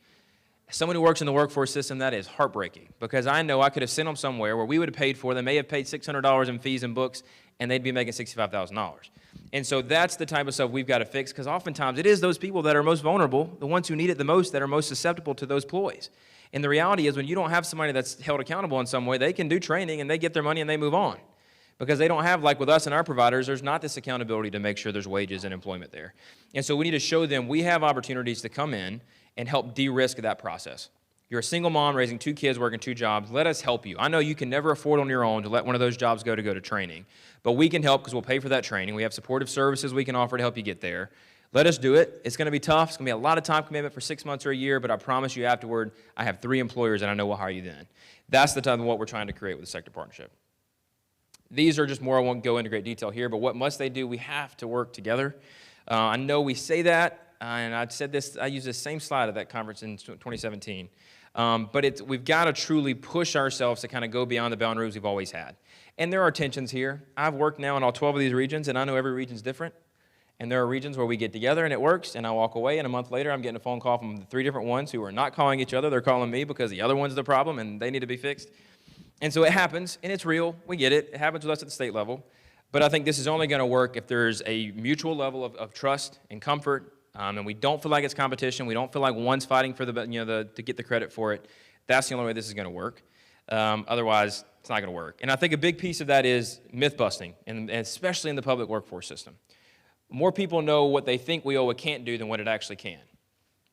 As someone who works in the workforce system, that is heartbreaking because I know I could have sent them somewhere where we would have paid for them. They may have paid $600 in fees and books, and they'd be making $65,000. And so that's the type of stuff we've got to fix because oftentimes it is those people that are most vulnerable, the ones who need it the most, that are most susceptible to those ploys. And the reality is when you don't have somebody that's held accountable in some way, they can do training and they get their money and they move on. Because they don't have, like with us and our providers, there's not this accountability to make sure there's wages and employment there. And so we need to show them we have opportunities to come in and help de-risk that process. You're a single mom raising 2 kids, working 2 jobs. Let us help you. I know you can never afford on your own to let one of those jobs go to training, but we can help because we'll pay for that training. We have supportive services we can offer to help you get there. Let us do it. It's going to be tough. It's going to be a lot of time commitment for 6 months or a year, but I promise you afterward, I have 3 employers and I know we'll hire you then. That's the type of what we're trying to create with the sector partnership. These are just more, I won't go into great detail here, but what must they do? We have to work together. I know we say that, and I said this, I used the same slide at that conference in 2017. But we've got to truly push ourselves to kind of go beyond the boundaries we've always had. And there are tensions here. I've worked now in all 12 of these regions, and I know every region's different. And there are regions where we get together and it works, and I walk away, and a month later I'm getting a phone call from the 3 different ones who are not calling each other. They're calling me because the other one's the problem, and they need to be fixed. And so it happens, and it's real. We get it. It happens with us at the state level. But I think this is only going to work if there's a mutual level of trust and comfort, and we don't feel like it's competition. We don't feel like one's fighting for to get the credit for it. That's the only way this is going to work. Otherwise, it's not going to work. And I think a big piece of that is myth busting, and especially in the public workforce system. More people know what they think WIOA can't do than what it actually can.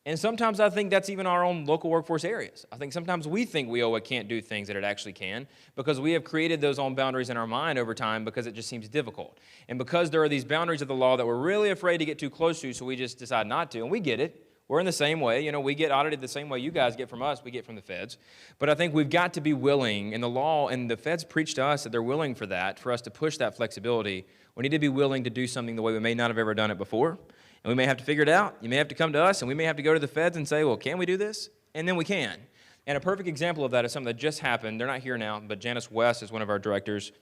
And sometimes I think that's even our own local workforce areas. I think sometimes we think WIOA can't do things that it actually can because we have created those own boundaries in our mind over time because it just seems difficult. And because there are these boundaries of the law that we're really afraid to get too close to, so we just decide not to. And we get it. We're in the same way. We get audited the same way you guys get from us, we get from the feds. But I think we've got to be willing, and the law and the feds preach to us that they're willing for that, for us to push that flexibility. We need to be willing to do something the way we may not have ever done it before. And we may have to figure it out. You may have to come to us, and we may have to go to the feds and say, well, can we do this? And then we can. And a perfect example of that is something that just happened. They're not here now, but Janice West is one of our directors.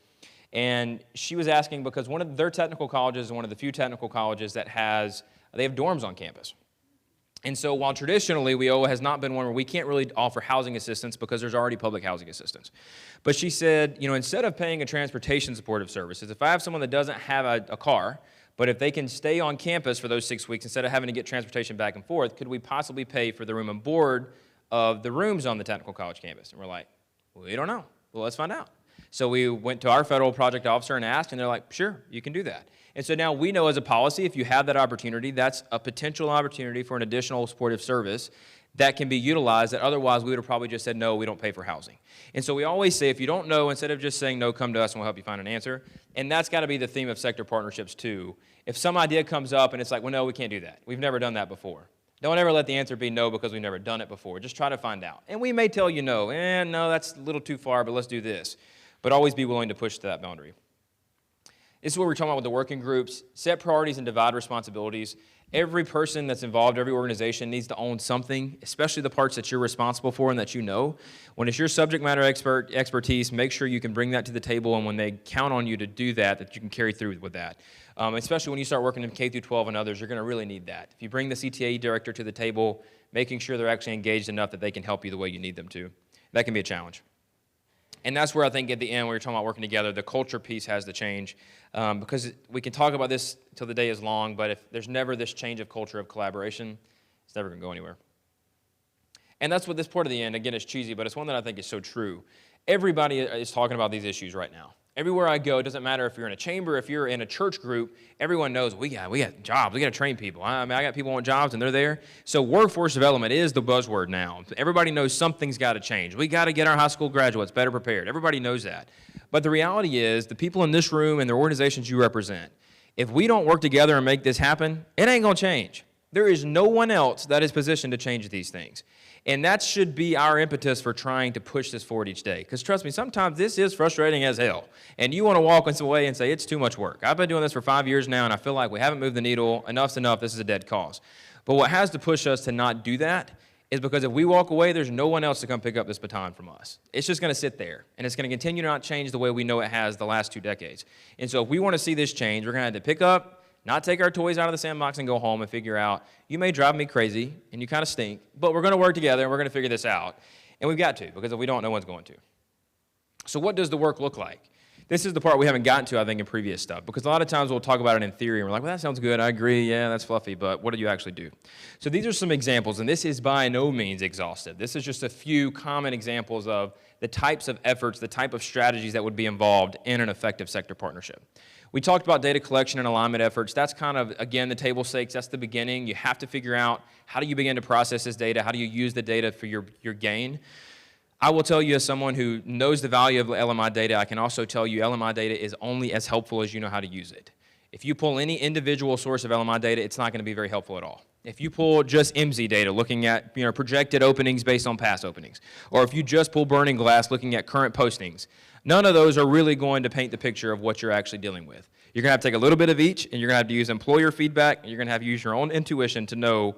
And she was asking because one of their technical colleges is one of the few technical colleges that they have dorms on campus. And so while traditionally WIOA has not been one where we can't really offer housing assistance because there's already public housing assistance. But she said, instead of paying a transportation supportive services, if I have someone that doesn't have a car, but if they can stay on campus for those 6 weeks instead of having to get transportation back and forth, could we possibly pay for the room and board of the rooms on the technical college campus? And we're like, we don't know. Well, let's find out. So we went to our federal project officer and asked, and they're like, sure, you can do that. And so now we know as a policy, if you have that opportunity, that's a potential opportunity for an additional supportive service that can be utilized that otherwise we would have probably just said, no, we don't pay for housing. And so we always say, if you don't know, instead of just saying no, come to us and we'll help you find an answer. And that's got to be the theme of sector partnerships too. If some idea comes up and it's like, well, no, we can't do that. We've never done that before. Don't ever let the answer be no because we've never done it before. Just try to find out. And we may tell you no, no, that's a little too far, but let's do this. But always be willing to push to that boundary. This is what we're talking about with the working groups. Set priorities and divide responsibilities. Every person that's involved, every organization needs to own something, especially the parts that you're responsible for and that you know. When it's your subject matter expertise, make sure you can bring that to the table, and when they count on you to do that, that you can carry through with that. Especially when you start working in K through 12 and others, you're going to really need that. If you bring the CTA director to the table, making sure they're actually engaged enough that they can help you the way you need them to, that can be a challenge. And that's where I think at the end, when we're talking about working together, the culture piece has to change. Because we can talk about this till the day is long, but if there's never this change of culture of collaboration, it's never going to go anywhere. And that's what this part of the end, again, is cheesy, but it's one that I think is so true. Everybody is talking about these issues right now. Everywhere I go, it doesn't matter if you're in a chamber, if you're in a church group, everyone knows we got jobs, we got to train people. I got people who want jobs and they're there. So workforce development is the buzzword now. Everybody knows something's got to change. We got to get our high school graduates better prepared. Everybody knows that. But the reality is the people in this room and the organizations you represent, if we don't work together and make this happen, it ain't going to change. There is no one else that is positioned to change these things. And that should be our impetus for trying to push this forward each day. Because trust me, sometimes this is frustrating as hell. And you want to walk away and say, it's too much work. I've been doing this for 5 years now, and I feel like we haven't moved the needle. Enough's enough. This is a dead cause. But what has to push us to not do that is because if we walk away, there's no one else to come pick up this baton from us. It's just going to sit there. And it's going to continue to not change the way we know it has the last 2 decades. And so if we want to see this change, we're going to have to pick up, not take our toys out of the sandbox and go home and figure out, you may drive me crazy and you kind of stink, but we're going to work together and we're going to figure this out. And we've got to, because if we don't, no one's going to. So what does the work look like? This is the part we haven't gotten to, I think, in previous stuff, because a lot of times we'll talk about it in theory and we're like, well, that sounds good, I agree, yeah, that's fluffy, but what do you actually do? So these are some examples, and this is by no means exhaustive. This is just a few common examples of the types of efforts, the type of strategies that would be involved in an effective sector partnership. We talked about data collection and alignment efforts. That's kind of, again, the table stakes. That's the beginning. You have to figure out how do you begin to process this data? How do you use the data for your gain? I will tell you, as someone who knows the value of LMI data, I can also tell you LMI data is only as helpful as you know how to use it. If you pull any individual source of LMI data, it's not going to be very helpful at all. If you pull just MZ data, looking at projected openings based on past openings, or if you just pull Burning Glass looking at current postings, none of those are really going to paint the picture of what you're actually dealing with. You're going to have to take a little bit of each, and you're going to have to use employer feedback, and you're going to have to use your own intuition to know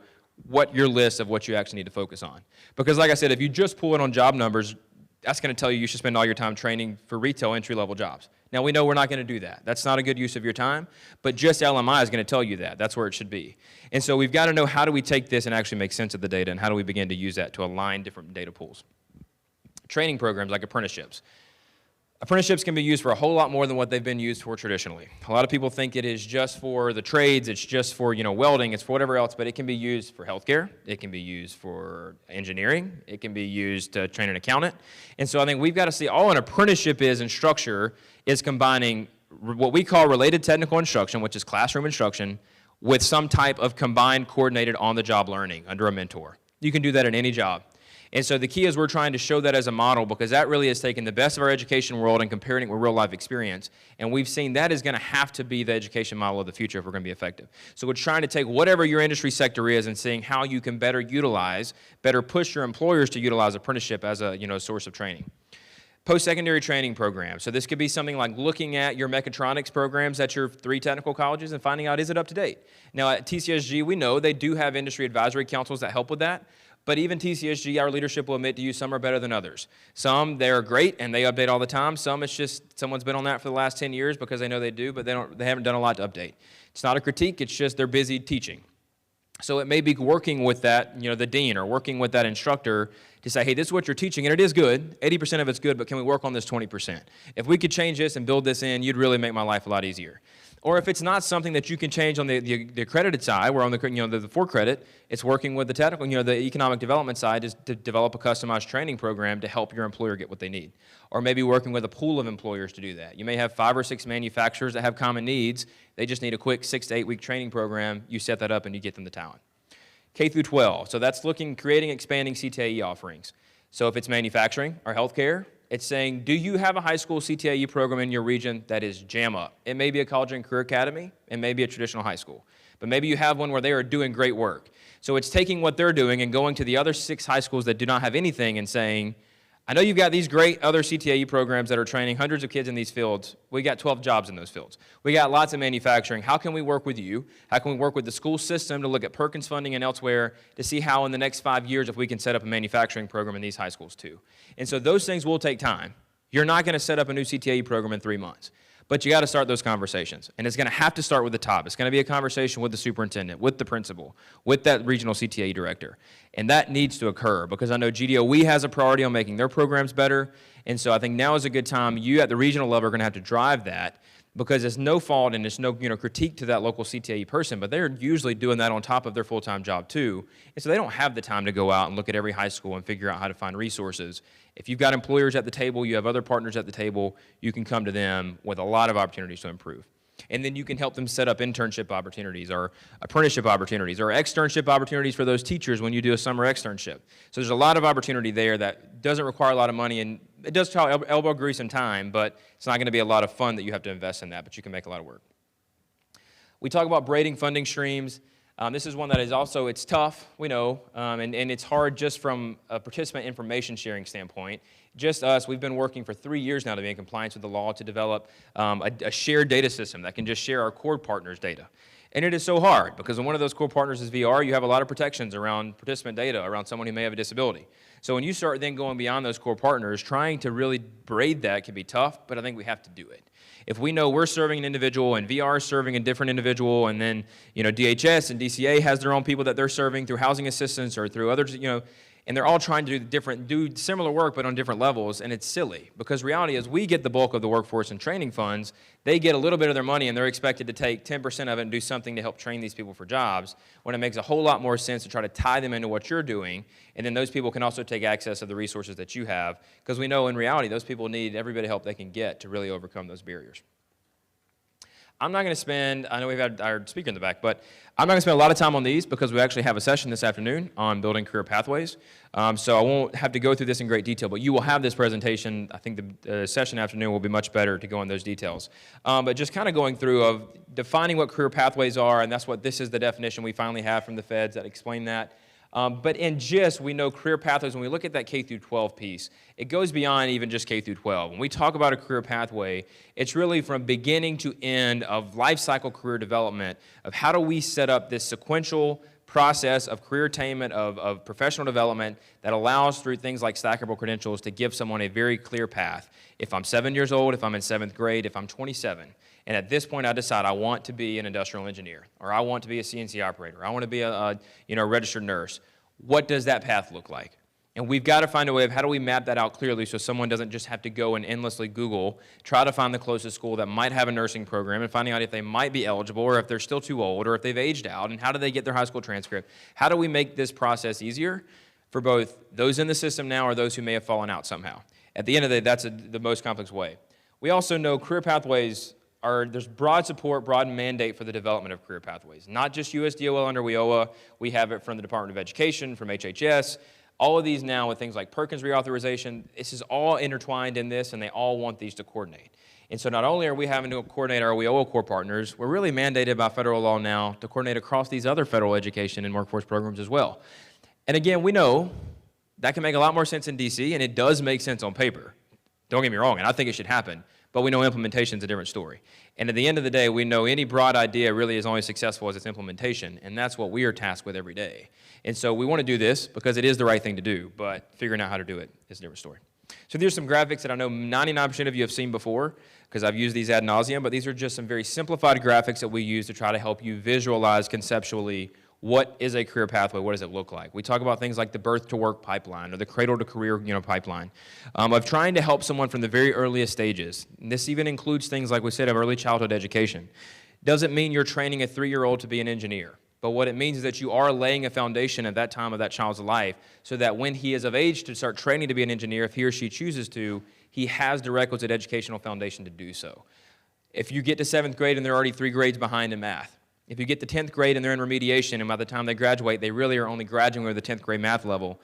what your list of what you actually need to focus on. Because like I said, if you just pull it on job numbers, that's going to tell you should spend all your time training for retail entry-level jobs. Now, we know we're not going to do that. That's not a good use of your time, but just LMI is going to tell you that. That's where it should be. And so we've got to know, how do we take this and actually make sense of the data, and how do we begin to use that to align different data pools. Training programs like apprenticeships. Apprenticeships can be used for a whole lot more than what they've been used for traditionally. A lot of people think it is just for the trades, it's just for welding, it's for whatever else, but it can be used for healthcare, it can be used for engineering, it can be used to train an accountant. And so I think we've got to see all an apprenticeship is in structure is combining what we call related technical instruction, which is classroom instruction, with some type of combined coordinated on-the-job learning under a mentor. You can do that in any job. And so the key is we're trying to show that as a model, because that really is taking the best of our education world and comparing it with real life experience. And we've seen that is going to have to be the education model of the future if we're going to be effective. So we're trying to take whatever your industry sector is and seeing how you can better utilize, better push your employers to utilize apprenticeship as a source of training. Post-secondary training programs. So this could be something like looking at your mechatronics programs at your 3 technical colleges and finding out, is it up to date? Now at TCSG, we know they do have industry advisory councils that help with that. But even TCSG, our leadership will admit to you, some are better than others. Some, they're great and they update all the time. Some, it's just someone's been on that for the last 10 years because they know they do, but they haven't done a lot to update. It's not a critique, it's just they're busy teaching. So it may be working with that, the dean or working with that instructor to say, hey, this is what you're teaching, and it is good. 80% of it's good, but can we work on this 20%? If we could change this and build this in, you'd really make my life a lot easier. Or if it's not something that you can change on the accredited side, where on the for credit, it's working with the technical, the economic development side is to develop a customized training program to help your employer get what they need. Or maybe working with a pool of employers to do that. You may have 5 or 6 manufacturers that have common needs. They just need a quick 6 to 8 week training program. You set that up and you get them the talent. K through 12. So that's creating, expanding CTAE offerings. So if it's manufacturing or healthcare, it's saying, do you have a high school CTAE program in your region that is jam up? It may be a college and career academy, it may be a traditional high school, but maybe you have one where they are doing great work. So it's taking what they're doing and going to the other 6 high schools that do not have anything and saying, I know you've got these great other CTAE programs that are training hundreds of kids in these fields. We got 12 jobs in those fields. We got lots of manufacturing. How can we work with you? How can we work with the school system to look at Perkins funding and elsewhere to see how in the next 5 years if we can set up a manufacturing program in these high schools too? And so those things will take time. You're not going to set up a new CTAE program in 3 months. But you got to start those conversations. And it's going to have to start with the top. It's going to be a conversation with the superintendent, with the principal, with that regional CTAE director. And that needs to occur because I know GDOE has a priority on making their programs better. And so I think now is a good time. You at the regional level are going to have to drive that because it's no fault and it's no critique to that local CTAE person, but they're usually doing that on top of their full-time job too. And so they don't have the time to go out and look at every high school and figure out how to find resources. If you've got employers at the table, you have other partners at the table, you can come to them with a lot of opportunities to improve. And then you can help them set up internship opportunities or apprenticeship opportunities or externship opportunities for those teachers when you do a summer externship. So there's a lot of opportunity there that doesn't require a lot of money, and it does try elbow grease and time, but it's not going to be a lot of fun that you have to invest in that, but you can make a lot of work. We talk about braiding funding streams. This is one that is also, it's tough, we know, and it's hard just from a participant information sharing standpoint. Just us, we've been working for 3 years now to be in compliance with the law to develop a shared data system that can just share our core partners' data. And it is so hard because when one of those core partners is VR, you have a lot of protections around participant data, around someone who may have a disability. So when you start then going beyond those core partners, trying to really braid that can be tough, but I think we have to do it. If we know we're serving an individual and VR is serving a different individual, and then DHS and DCA has their own people that they're serving through housing assistance or through others, and they're all trying to do similar work but on different levels, and it's silly because reality is we get the bulk of the workforce and training funds. They get a little bit of their money and they're expected to take 10% of it and do something to help train these people for jobs, when it makes a whole lot more sense to try to tie them into what you're doing, and then those people can also take access of the resources that you have, because we know in reality those people need every bit of help they can get to really overcome those barriers. I'm not going to spend, I know we've had our speaker in the back, but I'm not going to spend a lot of time on these because we actually have a session this afternoon on building career pathways. So I won't have to go through this in great detail, but you will have this presentation. I think the session afternoon will be much better to go in those details. But just kind of going through of defining what career pathways are, and that's what this is the definition we finally have from the feds that explain that. But in gist, we know career pathways, when we look at that K through 12 piece, it goes beyond even just K through 12. When we talk about a career pathway, it's really from beginning to end of life cycle career development of how do we set up this sequential process of career attainment, of professional development that allows through things like stackable credentials to give someone a very clear path. If I'm 7 years old, if I'm in 7th grade, if I'm 27, and at this point I decide I want to be an industrial engineer, or I want to be a CNC operator, or I want to be a registered nurse, what does that path look like? And we've got to find a way of how do we map that out clearly so someone doesn't just have to go and endlessly Google, try to find the closest school that might have a nursing program and finding out if they might be eligible or if they're still too old or if they've aged out, and how do they get their high school transcript? How do we make this process easier for both those in the system now or those who may have fallen out somehow? At the end of the day, that's the most complex way. We also know career pathways there's broad support, broad mandate for the development of career pathways. Not just USDOL under WIOA, we have it from the Department of Education, from HHS, all of these now with things like Perkins reauthorization. This is all intertwined in this, and they all want these to coordinate. And so not only are we having to coordinate our WIOA core partners, we're really mandated by federal law now to coordinate across these other federal education and workforce programs as well. And again, we know that can make a lot more sense in DC, and it does make sense on paper. Don't get me wrong, and I think it should happen. But we know implementation is a different story. And at the end of the day, we know any broad idea really is only successful as its implementation, and that's what we are tasked with every day. And so we want to do this because it is the right thing to do, but figuring out how to do it is a different story. So these are some graphics that I know 99% of you have seen before because I've used these ad nauseum, but these are just some very simplified graphics that we use to try to help you visualize conceptually what is a career pathway, what does it look like. We talk about things like the birth to work pipeline or the cradle to career pipeline of trying to help someone from the very earliest stages. And this even includes things like we said of early childhood education. Doesn't mean you're training a 3-year-old to be an engineer, but what it means is that you are laying a foundation at that time of that child's life so that when he is of age to start training to be an engineer, if he or she chooses to, he has the requisite educational foundation to do so. If you get to 7th grade and they're already 3 grades behind in math, if you get to 10th grade and they're in remediation and by the time they graduate, they really are only graduating with the 10th grade math level,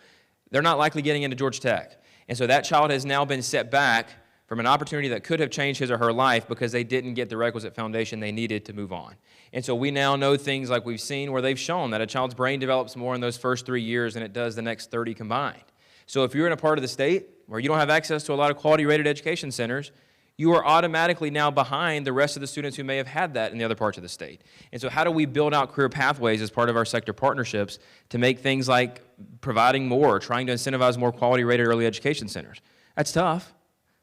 they're not likely getting into Georgia Tech. And so that child has now been set back from an opportunity that could have changed his or her life because they didn't get the requisite foundation they needed to move on. And so we now know things like we've seen where they've shown that a child's brain develops more in those first 3 years than it does the next 30 combined. So if you're in a part of the state where you don't have access to a lot of quality rated education centers, you are automatically now behind the rest of the students who may have had that in the other parts of the state. And so how do we build out career pathways as part of our sector partnerships to make things like providing more, trying to incentivize more quality rated early education centers? That's tough.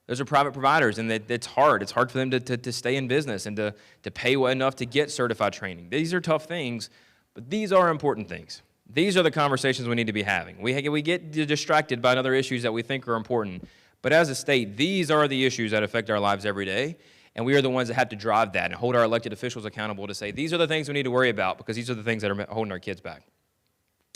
Those are private providers, and it's hard. It's hard for them to stay in business and to pay enough to get certified training. These are tough things, but these are important things. These are the conversations we need to be having. We get distracted by other issues that we think are important. But as a state, these are the issues that affect our lives every day, and we are the ones that have to drive that and hold our elected officials accountable to say, these are the things we need to worry about because these are the things that are holding our kids back.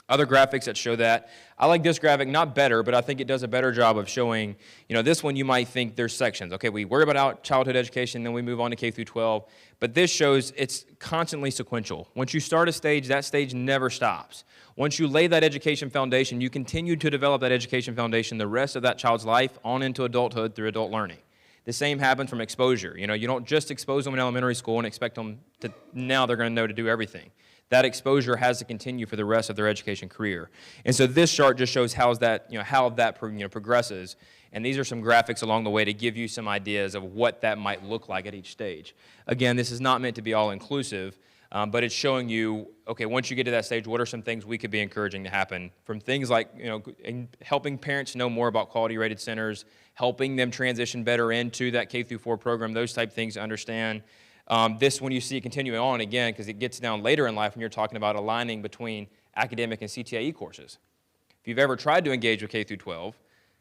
Other graphics that show that. I like this graphic, not better, but I think it does a better job of showing, this one you might think there's sections. Okay, we worry about childhood education, then we move on to K through 12, but this shows it's constantly sequential. Once you start a stage, that stage never stops. Once you lay that education foundation, you continue to develop that education foundation the rest of that child's life on into adulthood through adult learning. The same happens from exposure. You don't just expose them in elementary school and expect them to, now they're going to know to do everything. That exposure has to continue for the rest of their education career. And so this chart just shows how that progresses. And these are some graphics along the way to give you some ideas of what that might look like at each stage. Again, this is not meant to be all-inclusive, but it's showing you, okay, once you get to that stage, what are some things we could be encouraging to happen from things like, helping parents know more about quality-rated centers, helping them transition better into that K through 4 program, those type things to understand. This, when you see it continuing on again, because it gets down later in life when you're talking about aligning between academic and CTIE courses. If you've ever tried to engage with K through 12,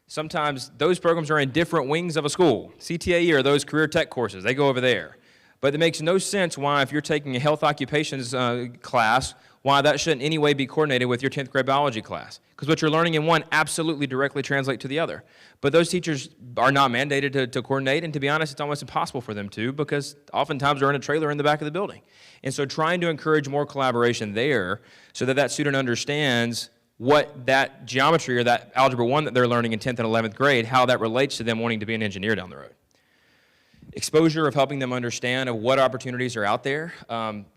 sometimes those programs are in different wings of a school. CTIE are those career tech courses. They go over there. But it makes no sense why, if you're taking a health occupations class, why that shouldn't in any way be coordinated with your 10th grade biology class. Because what you're learning in one absolutely directly translates to the other. But those teachers are not mandated to coordinate, and to be honest, it's almost impossible for them to, because oftentimes they're in a trailer in the back of the building. And so trying to encourage more collaboration there so that that student understands what that geometry or that Algebra 1 that they're learning in 10th and 11th grade, how that relates to them wanting to be an engineer down the road. Exposure of helping them understand of what opportunities are out there.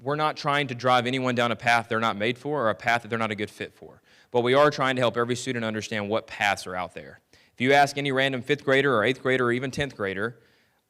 We're not trying to drive anyone down a path they're not made for or a path that they're not a good fit for. But we are trying to help every student understand what paths are out there. If you ask any random 5th grader or 8th grader or even 10th grader,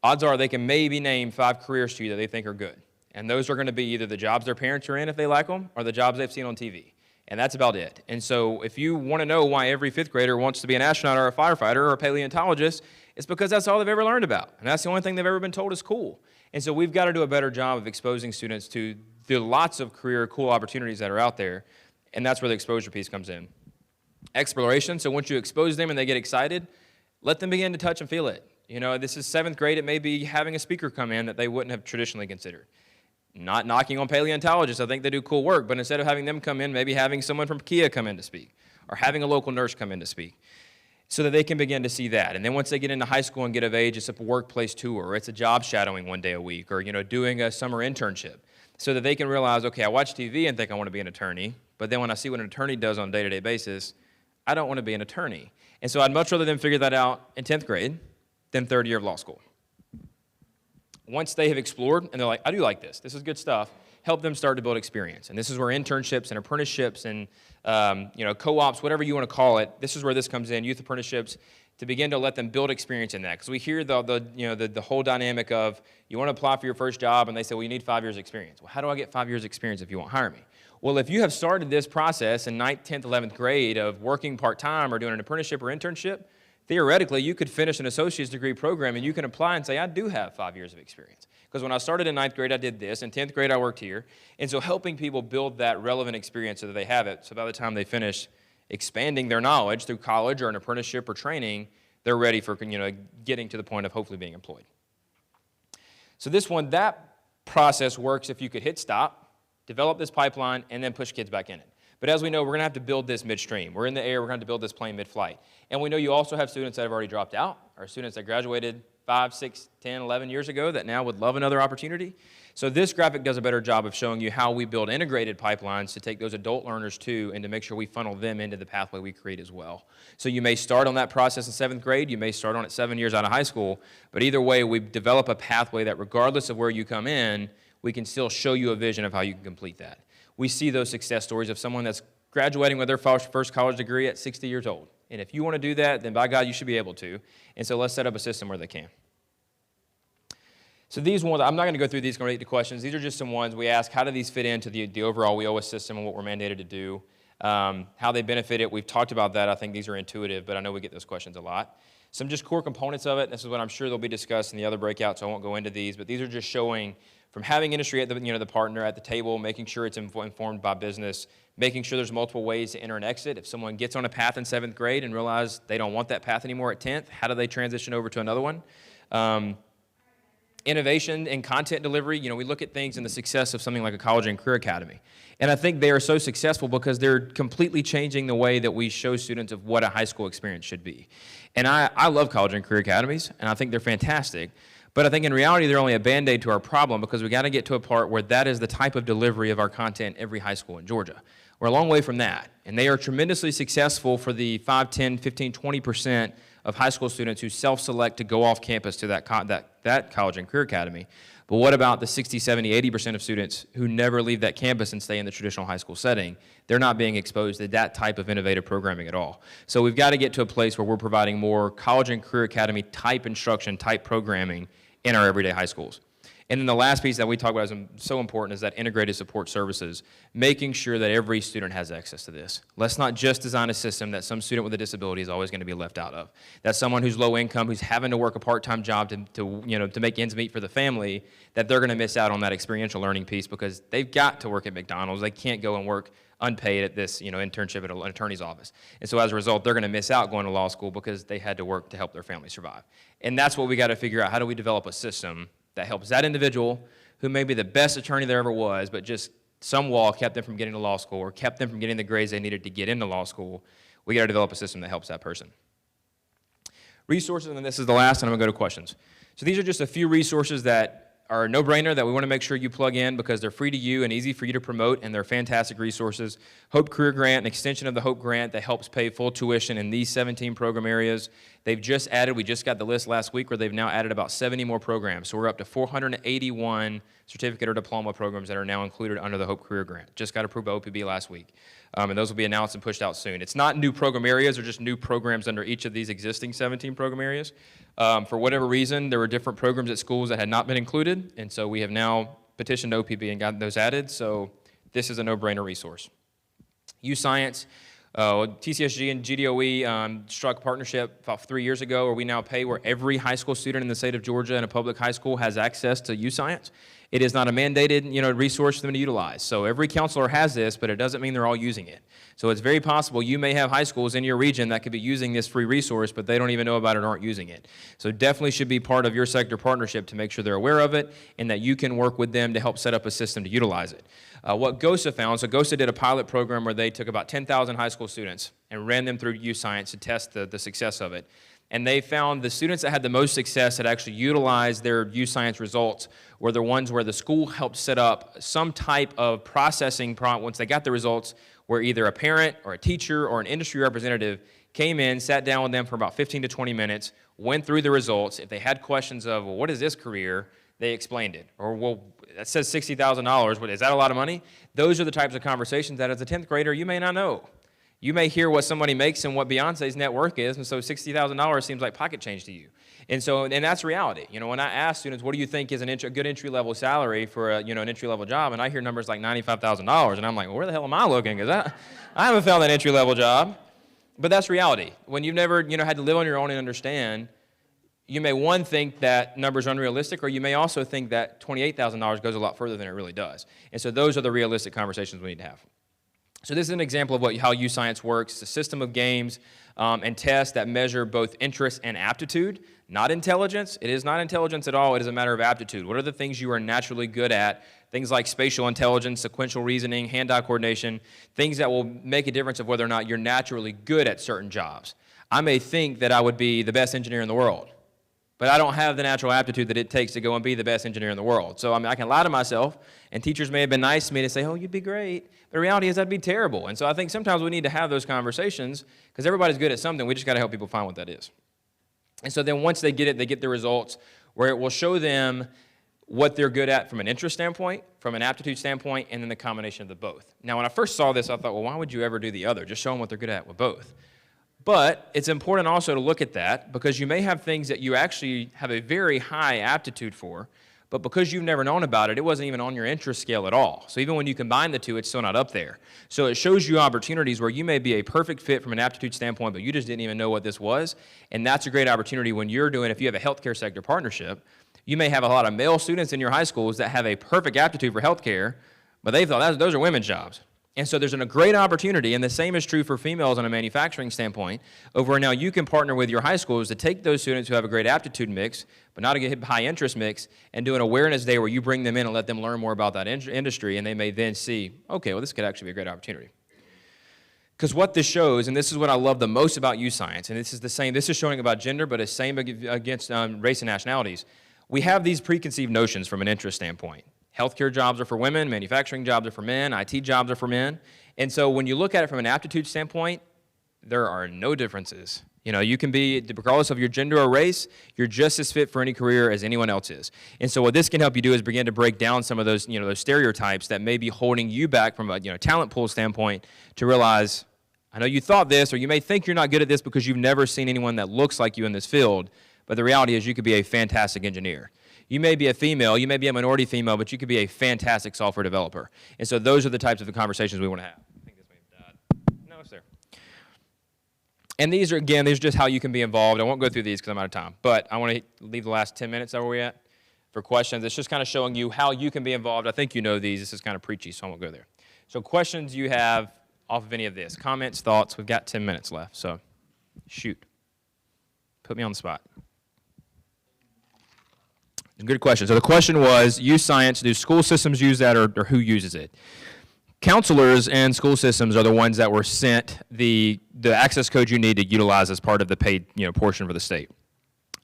odds are they can maybe name 5 careers to you that they think are good. And those are going to be either the jobs their parents are in if they like them or the jobs they've seen on TV. And that's about it. And so if you want to know why every 5th grader wants to be an astronaut or a firefighter or a paleontologist, it's because that's all they've ever learned about. And that's the only thing they've ever been told is cool. And so we've got to do a better job of exposing students to the lots of career cool opportunities that are out there. And that's where the exposure piece comes in. Exploration, so once you expose them and they get excited, let them begin to touch and feel it. You know, this is 7th grade, it may be having a speaker come in that they wouldn't have traditionally considered. Not knocking on paleontologists, I think they do cool work, but instead of having them come in, maybe having someone from Kia come in to speak, or having a local nurse come in to speak, so that they can begin to see that. And then once they get into high school and get of age, it's a workplace tour, or it's a job shadowing one day a week, or doing a summer internship, so that they can realize, okay, I watch TV and think I want to be an attorney, but then when I see what an attorney does on a day-to-day basis, I don't want to be an attorney. And so I'd much rather them figure that out in 10th grade than 3rd year of law school. Once they have explored and they're like, I do like this is good stuff, help them start to build experience. And this is where internships and apprenticeships and co-ops, whatever you want to call it, this is where this comes in, youth apprenticeships, to begin to let them build experience in that. Because we hear the whole dynamic of you want to apply for your first job and they say, well, you need 5 years experience. Well, how do I get 5 years experience if you won't hire me? Well, if you have started this process in 9th, 10th, 11th grade of working part-time or doing an apprenticeship or internship, theoretically, you could finish an associate's degree program and you can apply and say, I do have 5 years of experience. Because when I started in 9th grade, I did this. In 10th grade, I worked here. And so helping people build that relevant experience so that they have it, so by the time they finish expanding their knowledge through college or an apprenticeship or training, they're ready for getting to the point of hopefully being employed. So this one, that process works if you could hit stop, develop this pipeline, and then push kids back in it. But as we know, we're going to have to build this midstream. We're in the air, we're going to have to build this plane mid-flight. And we know you also have students that have already dropped out, or students that graduated 5, 6, 10, 11 years ago that now would love another opportunity. So this graphic does a better job of showing you how we build integrated pipelines to take those adult learners too and to make sure we funnel them into the pathway we create as well. So you may start on that process in 7th grade, you may start on it 7 years out of high school, but either way, we develop a pathway that regardless of where you come in, we can still show you a vision of how you can complete that. We see those success stories of someone that's graduating with their first college degree at 60 years old. And if you want to do that, then by God, you should be able to. And so let's set up a system where they can. So these ones, I'm not going to go through these complete questions. These are just some ones we ask, how do these fit into the overall WEOS system and what we're mandated to do? How they benefit it. We've talked about that. I think these are intuitive, but I know we get those questions a lot. Some just core components of it. This is what I'm sure they'll be discussed in the other breakouts, so I won't go into these, but these are just showing from having industry at the partner at the table, making sure it's informed by business, making sure there's multiple ways to enter and exit. If someone gets on a path in 7th grade and realize they don't want that path anymore at 10th, how do they transition over to another one? Innovation and content delivery, we look at things and the success of something like a college and career academy. And I think they are so successful because they're completely changing the way that we show students of what a high school experience should be. And I love college and career academies, and I think they're fantastic. But I think in reality, they're only a Band-Aid to our problem because we got to get to a part where that is the type of delivery of our content in every high school in Georgia. We're a long way from that. And they are tremendously successful for the 5, 10, 15, 20% of high school students who self-select to go off campus to that college and career academy. But what about the 60, 70, 80% of students who never leave that campus and stay in the traditional high school setting? They're not being exposed to that type of innovative programming at all. So we've got to get to a place where we're providing more college and career academy type instruction, type programming in our everyday high schools. And then the last piece that we talk about is so important is that integrated support services, making sure that every student has access to this. Let's not just design a system that some student with a disability is always going to be left out of. That someone who's low income, who's having to work a part-time job to make ends meet for the family, that they're going to miss out on that experiential learning piece because they've got to work at McDonald's. They can't go and work unpaid at this internship at an attorney's office. And so as a result, they're going to miss out going to law school because they had to work to help their family survive. And that's what we got to figure out. How do we develop a system that helps that individual who may be the best attorney there ever was, but just some wall kept them from getting to law school or kept them from getting the grades they needed to get into law school. We got to develop a system that helps that person. Resources, and then this is the last, and I'm going to go to questions. So these are just a few resources that are a no-brainer that we want to make sure you plug in because they're free to you and easy for you to promote, and they're fantastic resources. Hope Career Grant, an extension of the Hope Grant that helps pay full tuition in these 17 program areas. They've just added, we just got the list last week, where they've now added about 70 more programs. So we're up to 481 certificate or diploma programs that are now included under the Hope Career Grant. Just got approved by OPB last week. And those will be announced and pushed out soon. It's not new program areas, they're just new programs under each of these existing 17 program areas. For whatever reason, there were different programs at schools that had not been included, and so we have now petitioned OPB and gotten those added, so this is a no-brainer resource. U-Science, TCSG and GDOE struck a partnership about 3 years ago where we now pay where every high school student in the state of Georgia in a public high school has access to U-Science. It is not a mandated, resource for them to utilize. So every counselor has this, but it doesn't mean they're all using it. So it's very possible you may have high schools in your region that could be using this free resource, but they don't even know about it or aren't using it. So definitely should be part of your sector partnership to make sure they're aware of it and that you can work with them to help set up a system to utilize it. What GOSA found, so GOSA did a pilot program where they took about 10,000 high school students and ran them through U-Science to test the success of it. And they found the students that had the most success that actually utilized their U-Science results were the ones where the school helped set up some type of processing once they got the results, where either a parent or a teacher or an industry representative came in, sat down with them for about 15 to 20 minutes, went through the results. If they had questions of, well, what is this career? They explained it. Or, well, that says $60,000. Is that a lot of money? Those are the types of conversations that as a 10th grader you may not know. You may hear what somebody makes and what Beyonce's net worth is, and so $60,000 seems like pocket change to you. And that's reality. When I ask students, what do you think is a good entry-level salary for an entry-level job, and I hear numbers like $95,000, and I'm like, well, where the hell am I looking? Because I haven't found that entry-level job. But that's reality. When you've never had to live on your own and understand, you may, one, think that number's unrealistic, or you may also think that $28,000 goes a lot further than it really does. And so those are the realistic conversations we need to have. So this is an example of how U-Science works. It's a system of games and tests that measure both interest and aptitude, not intelligence. It is not intelligence at all. It is a matter of aptitude. What are the things you are naturally good at? Things like spatial intelligence, sequential reasoning, hand-eye coordination, things that will make a difference of whether or not you're naturally good at certain jobs. I may think that I would be the best engineer in the world, but I don't have the natural aptitude that it takes to go and be the best engineer in the world. So I can lie to myself, and teachers may have been nice to me to say, oh, you'd be great. But the reality is I'd be terrible. And so I think sometimes we need to have those conversations because everybody's good at something. We just got to help people find what that is. And so then once they get it, they get the results where it will show them what they're good at from an interest standpoint, from an aptitude standpoint, and then the combination of the both. Now, when I first saw this, I thought, well, why would you ever do the other? Just show them what they're good at with both. But it's important also to look at that because you may have things that you actually have a very high aptitude for, but because you've never known about it, it wasn't even on your interest scale at all. So even when you combine the two, it's still not up there. So it shows you opportunities where you may be a perfect fit from an aptitude standpoint, but you just didn't even know what this was. And that's a great opportunity when you're doing, if you have a healthcare sector partnership, you may have a lot of male students in your high schools that have a perfect aptitude for healthcare, but they thought those are women's jobs. And so there's a great opportunity, and the same is true for females on a manufacturing standpoint, over now you can partner with your high schools to take those students who have a great aptitude mix, but not a high interest mix, and do an awareness day where you bring them in and let them learn more about that industry, and they may then see, okay, well, this could actually be a great opportunity. Because what this shows, and this is what I love the most about U-Science, and this is showing about gender, but it's same against race and nationalities. We have these preconceived notions from an interest standpoint. Healthcare jobs are for women, manufacturing jobs are for men, IT jobs are for men. And so when you look at it from an aptitude standpoint, there are no differences. You can be, regardless of your gender or race, you're just as fit for any career as anyone else is. And so what this can help you do is begin to break down some of those, those stereotypes that may be holding you back from a, talent pool standpoint to realize, I know you thought this, or you may think you're not good at this because you've never seen anyone that looks like you in this field, but the reality is you could be a fantastic engineer. You may be a female, you may be a minority female, but you could be a fantastic software developer. And so those are the types of conversations we want to have. I think this may have died. No, it's there. And these are just how you can be involved. I won't go through these because I'm out of time, but I want to leave the last 10 minutes where we're at for questions. It's just kind of showing you how you can be involved. I think you know these. This is kind of preachy, so I won't go there. So questions you have off of any of this, comments, thoughts. We've got 10 minutes left, so shoot. Put me on the spot. Good question. So the question was, use science, do school systems use that, or who uses it? Counselors and school systems are the ones that were sent the access code you need to utilize as part of the paid portion for the state.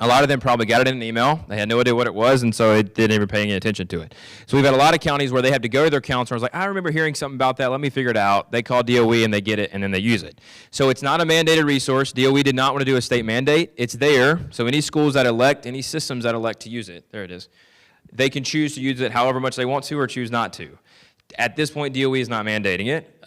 A lot of them probably got it in an email. They had no idea what it was, and so it didn't even pay any attention to it. So we've had a lot of counties where they have to go to their counselors like, I remember hearing something about that. Let me figure it out. They call DOE, and they get it, and then they use it. So it's not a mandated resource. DOE did not want to do a state mandate. It's there. So any schools that elect, any systems that elect to use it, there it is, they can choose to use it however much they want to or choose not to. At this point, DOE is not mandating it.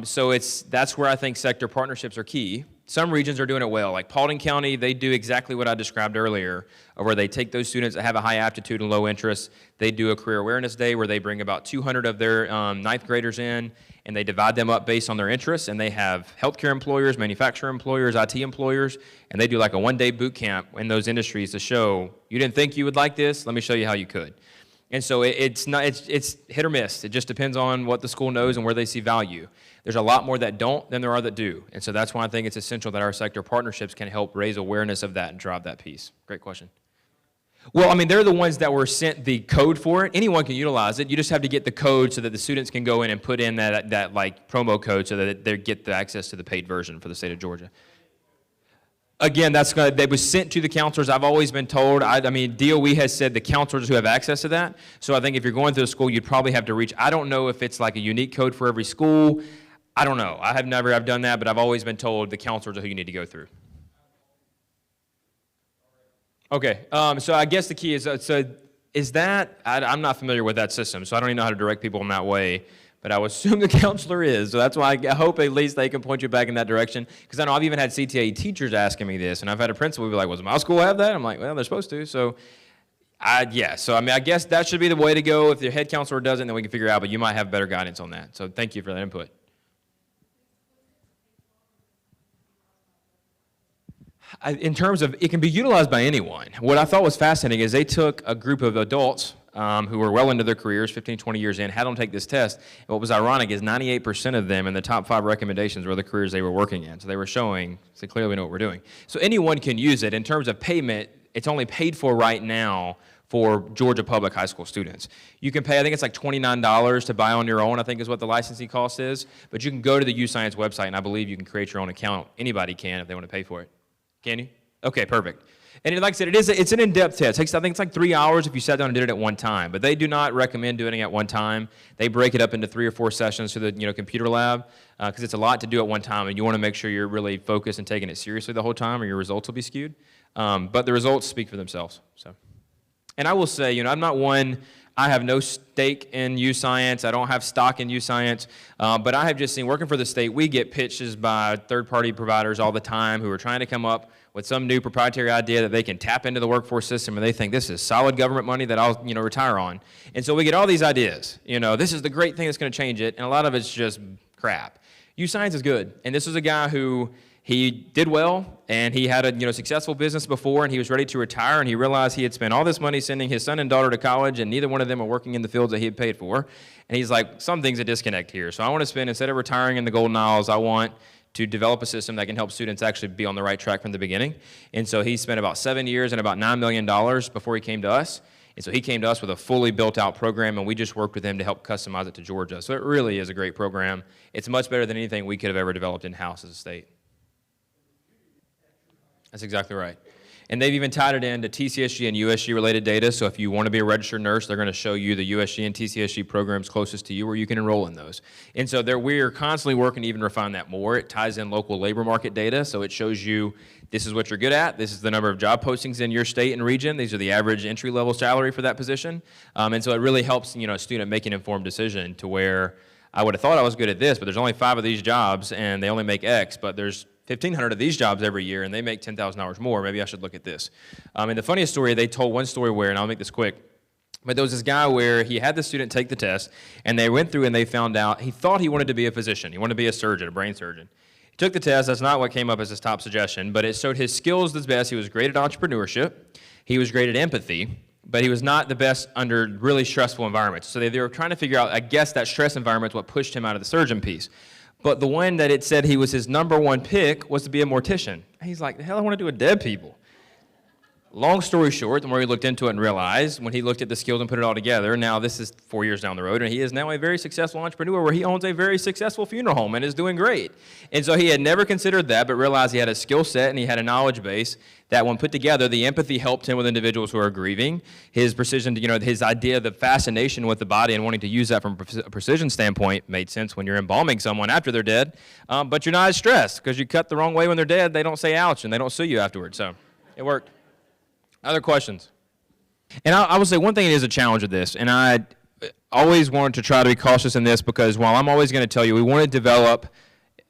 So that's where I think sector partnerships are key. Some regions are doing it well. Like Paulding County, they do exactly what I described earlier, where they take those students that have a high aptitude and low interest. They do a career awareness day where they bring about 200 of their ninth graders in, and they divide them up based on their interests. And they have healthcare employers, manufacturer employers, IT employers, and they do like a one-day boot camp in those industries to show, you didn't think you would like this, let me show you how you could. And so it's hit or miss. It just depends on what the school knows and where they see value. There's a lot more that don't than there are that do. And so that's why I think it's essential that our sector partnerships can help raise awareness of that and drive that piece. Great question. Well, I mean, they're the ones that were sent the code for it. Anyone can utilize it. You just have to get the code so that the students can go in and put in that like promo code so that they get the access to the paid version for the state of Georgia. Again, that was sent to the counselors. I've always been told, I mean, DOE has said the counselors who have access to that. So I think if you're going through a school, you'd probably have to reach, I don't know if it's like a unique code for every school. I don't know. I've done that, but I've always been told the counselors are who you need to go through. Okay, so I guess the key is, I'm not familiar with that system, so I don't even know how to direct people in that way. But I would assume the counselor is, so that's why I hope at least they can point you back in that direction. Because I know I've even had CTA teachers asking me this, and I've had a principal be like, "Well, does my school have that?" I'm like, "Well, they're supposed to." So, So I mean, I guess that should be the way to go. If the head counselor doesn't, then we can figure it out. But you might have better guidance on that. So thank you for that input. In terms of, it can be utilized by anyone. What I thought was fascinating is they took a group of adults who were well into their careers, 15, 20 years in, had them take this test. And what was ironic is 98% of them in the top 5 recommendations were the careers they were working in. So they were showing, so clearly we know what we're doing. So anyone can use it. In terms of payment, it's only paid for right now for Georgia public high school students. You can pay, I think it's like $29 to buy on your own, I think is what the licensing cost is. But you can go to the UScience website, and I believe you can create your own account. Anybody can if they want to pay for it. Can you? Okay, perfect. And like I said, it's an in-depth test. I think it's like 3 hours if you sat down and did it at one time. But they do not recommend doing it at one time. They break it up into 3 or 4 sessions to the computer lab because it's a lot to do at one time, and you want to make sure you're really focused and taking it seriously the whole time, or your results will be skewed. But the results speak for themselves. So, and I will say, I'm not one. I have no stake in UScience. I don't have stock in UScience. But I have just seen, working for the state, we get pitches by third-party providers all the time who are trying to come up with some new proprietary idea that they can tap into the workforce system, and they think this is solid government money that I'll retire on. And so we get all these ideas. This is the great thing that's going to change it, and a lot of it's just crap. UScience is good. And this was a guy who, he did well, and he had a successful business before, and he was ready to retire, and he realized he had spent all this money sending his son and daughter to college, and neither one of them are working in the fields that he had paid for. And he's like, something's a disconnect here. So I want to spend, instead of retiring in the Golden Isles, I want to develop a system that can help students actually be on the right track from the beginning. And so he spent about 7 years and about $9 million before he came to us. And so he came to us with a fully built out program, and we just worked with him to help customize it to Georgia. So it really is a great program. It's much better than anything we could have ever developed in-house as a state. That's exactly right. And they've even tied it into TCSG and USG related data. So if you want to be a registered nurse, they're going to show you the USG and TCSG programs closest to you where you can enroll in those. And so we're constantly working to even refine that more. It ties in local labor market data. So it shows you this is what you're good at. This is the number of job postings in your state and region. These are the average entry level salary for that position. And so it really helps a student make an informed decision to where I would have thought I was good at this, but there's only 5 of these jobs and they only make X, but there's 1,500 of these jobs every year, and they make $10,000 more. Maybe I should look at this. And the funniest story, they told one story where, and I'll make this quick, but there was this guy where he had the student take the test, and they went through and they found out, he thought he wanted to be a physician. He wanted to be a surgeon, a brain surgeon. He took the test. That's not what came up as his top suggestion, but it showed his skills the best. He was great at entrepreneurship. He was great at empathy, but he was not the best under really stressful environments. So they were trying to figure out, I guess that stress environment is what pushed him out of the surgeon piece. But the one that it said he was his #1 pick was to be a mortician. He's like, the hell, I want to do with dead people. Long story short, the more he looked into it and realized, when he looked at the skills and put it all together, now this is 4 years down the road, and he is now a very successful entrepreneur where he owns a very successful funeral home and is doing great. And so he had never considered that, but realized he had a skill set and he had a knowledge base that when put together, the empathy helped him with individuals who are grieving. His precision, his idea, the fascination with the body and wanting to use that from a precision standpoint made sense when you're embalming someone after they're dead, but you're not as stressed because you cut the wrong way when they're dead, they don't say ouch, and they don't sue you afterwards. So it worked. Other questions? And I will say one thing is a challenge with this, and I always wanted to try to be cautious in this because while I'm always going to tell you we want to develop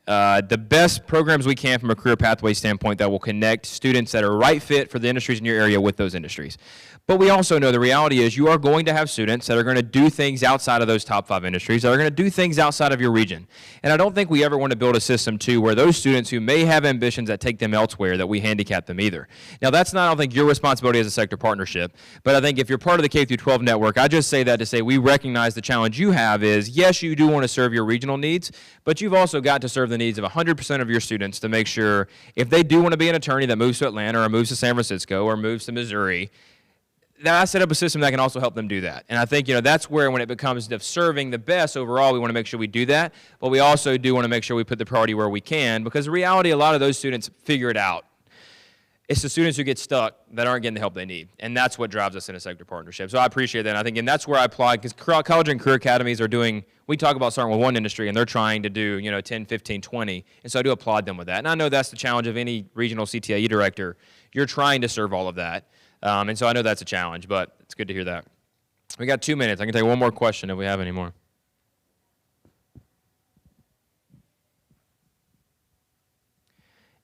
the best programs we can from a career pathway standpoint that will connect students that are right fit for the industries in your area with those industries. But we also know the reality is you are going to have students that are going to do things outside of those top 5 industries, that are going to do things outside of your region. And I don't think we ever want to build a system, too, where those students who may have ambitions that take them elsewhere, that we handicap them either. Now, that's not, I don't think, your responsibility as a sector partnership, but I think if you're part of the K-12 network, I just say that to say we recognize the challenge you have is, yes, you do want to serve your regional needs, but you've also got to serve the needs of 100% of your students to make sure if they do want to be an attorney that moves to Atlanta or moves to San Francisco or moves to Missouri, that I set up a system that can also help them do that. And I think, that's where when it becomes of serving the best overall, we want to make sure we do that, but we also do want to make sure we put the priority where we can, because the reality, a lot of those students figure it out. It's the students who get stuck that aren't getting the help they need, and that's what drives us in a sector partnership. So I appreciate that, and I think, and that's where I apply, because college and career academies are doing, we talk about starting with one industry, and they're trying to do, 10, 15, 20, and so I do applaud them with that. And I know that's the challenge of any regional CTIE director. You're trying to serve all of that. And so I know that's a challenge, but it's good to hear that. We got 2 minutes. I can take one more question if we have any more.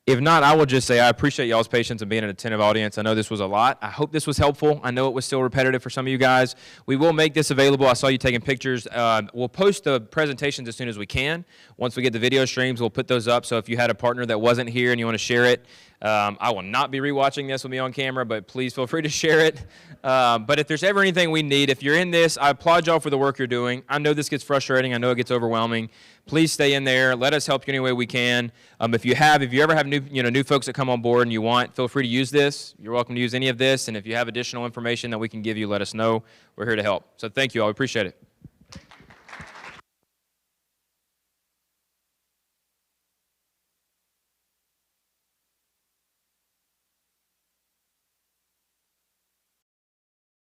If not, I will just say I appreciate y'all's patience and being an attentive audience. I know this was a lot. I hope this was helpful. I know it was still repetitive for some of you guys. We will make this available. I saw you taking pictures. We'll post the presentations as soon as we can. Once we get the video streams, we'll put those up. So if you had a partner that wasn't here and you want to share it, I will not be rewatching this with me on camera, but please feel free to share it. But if there's ever anything we need, if you're in this, I applaud y'all for the work you're doing. I know this gets frustrating. I know it gets overwhelming. Please stay in there. Let us help you any way we can. If you ever have new folks that come on board and you want, feel free to use this. You're welcome to use any of this. And if you have additional information that we can give you, let us know. We're here to help. So thank you all. We appreciate it.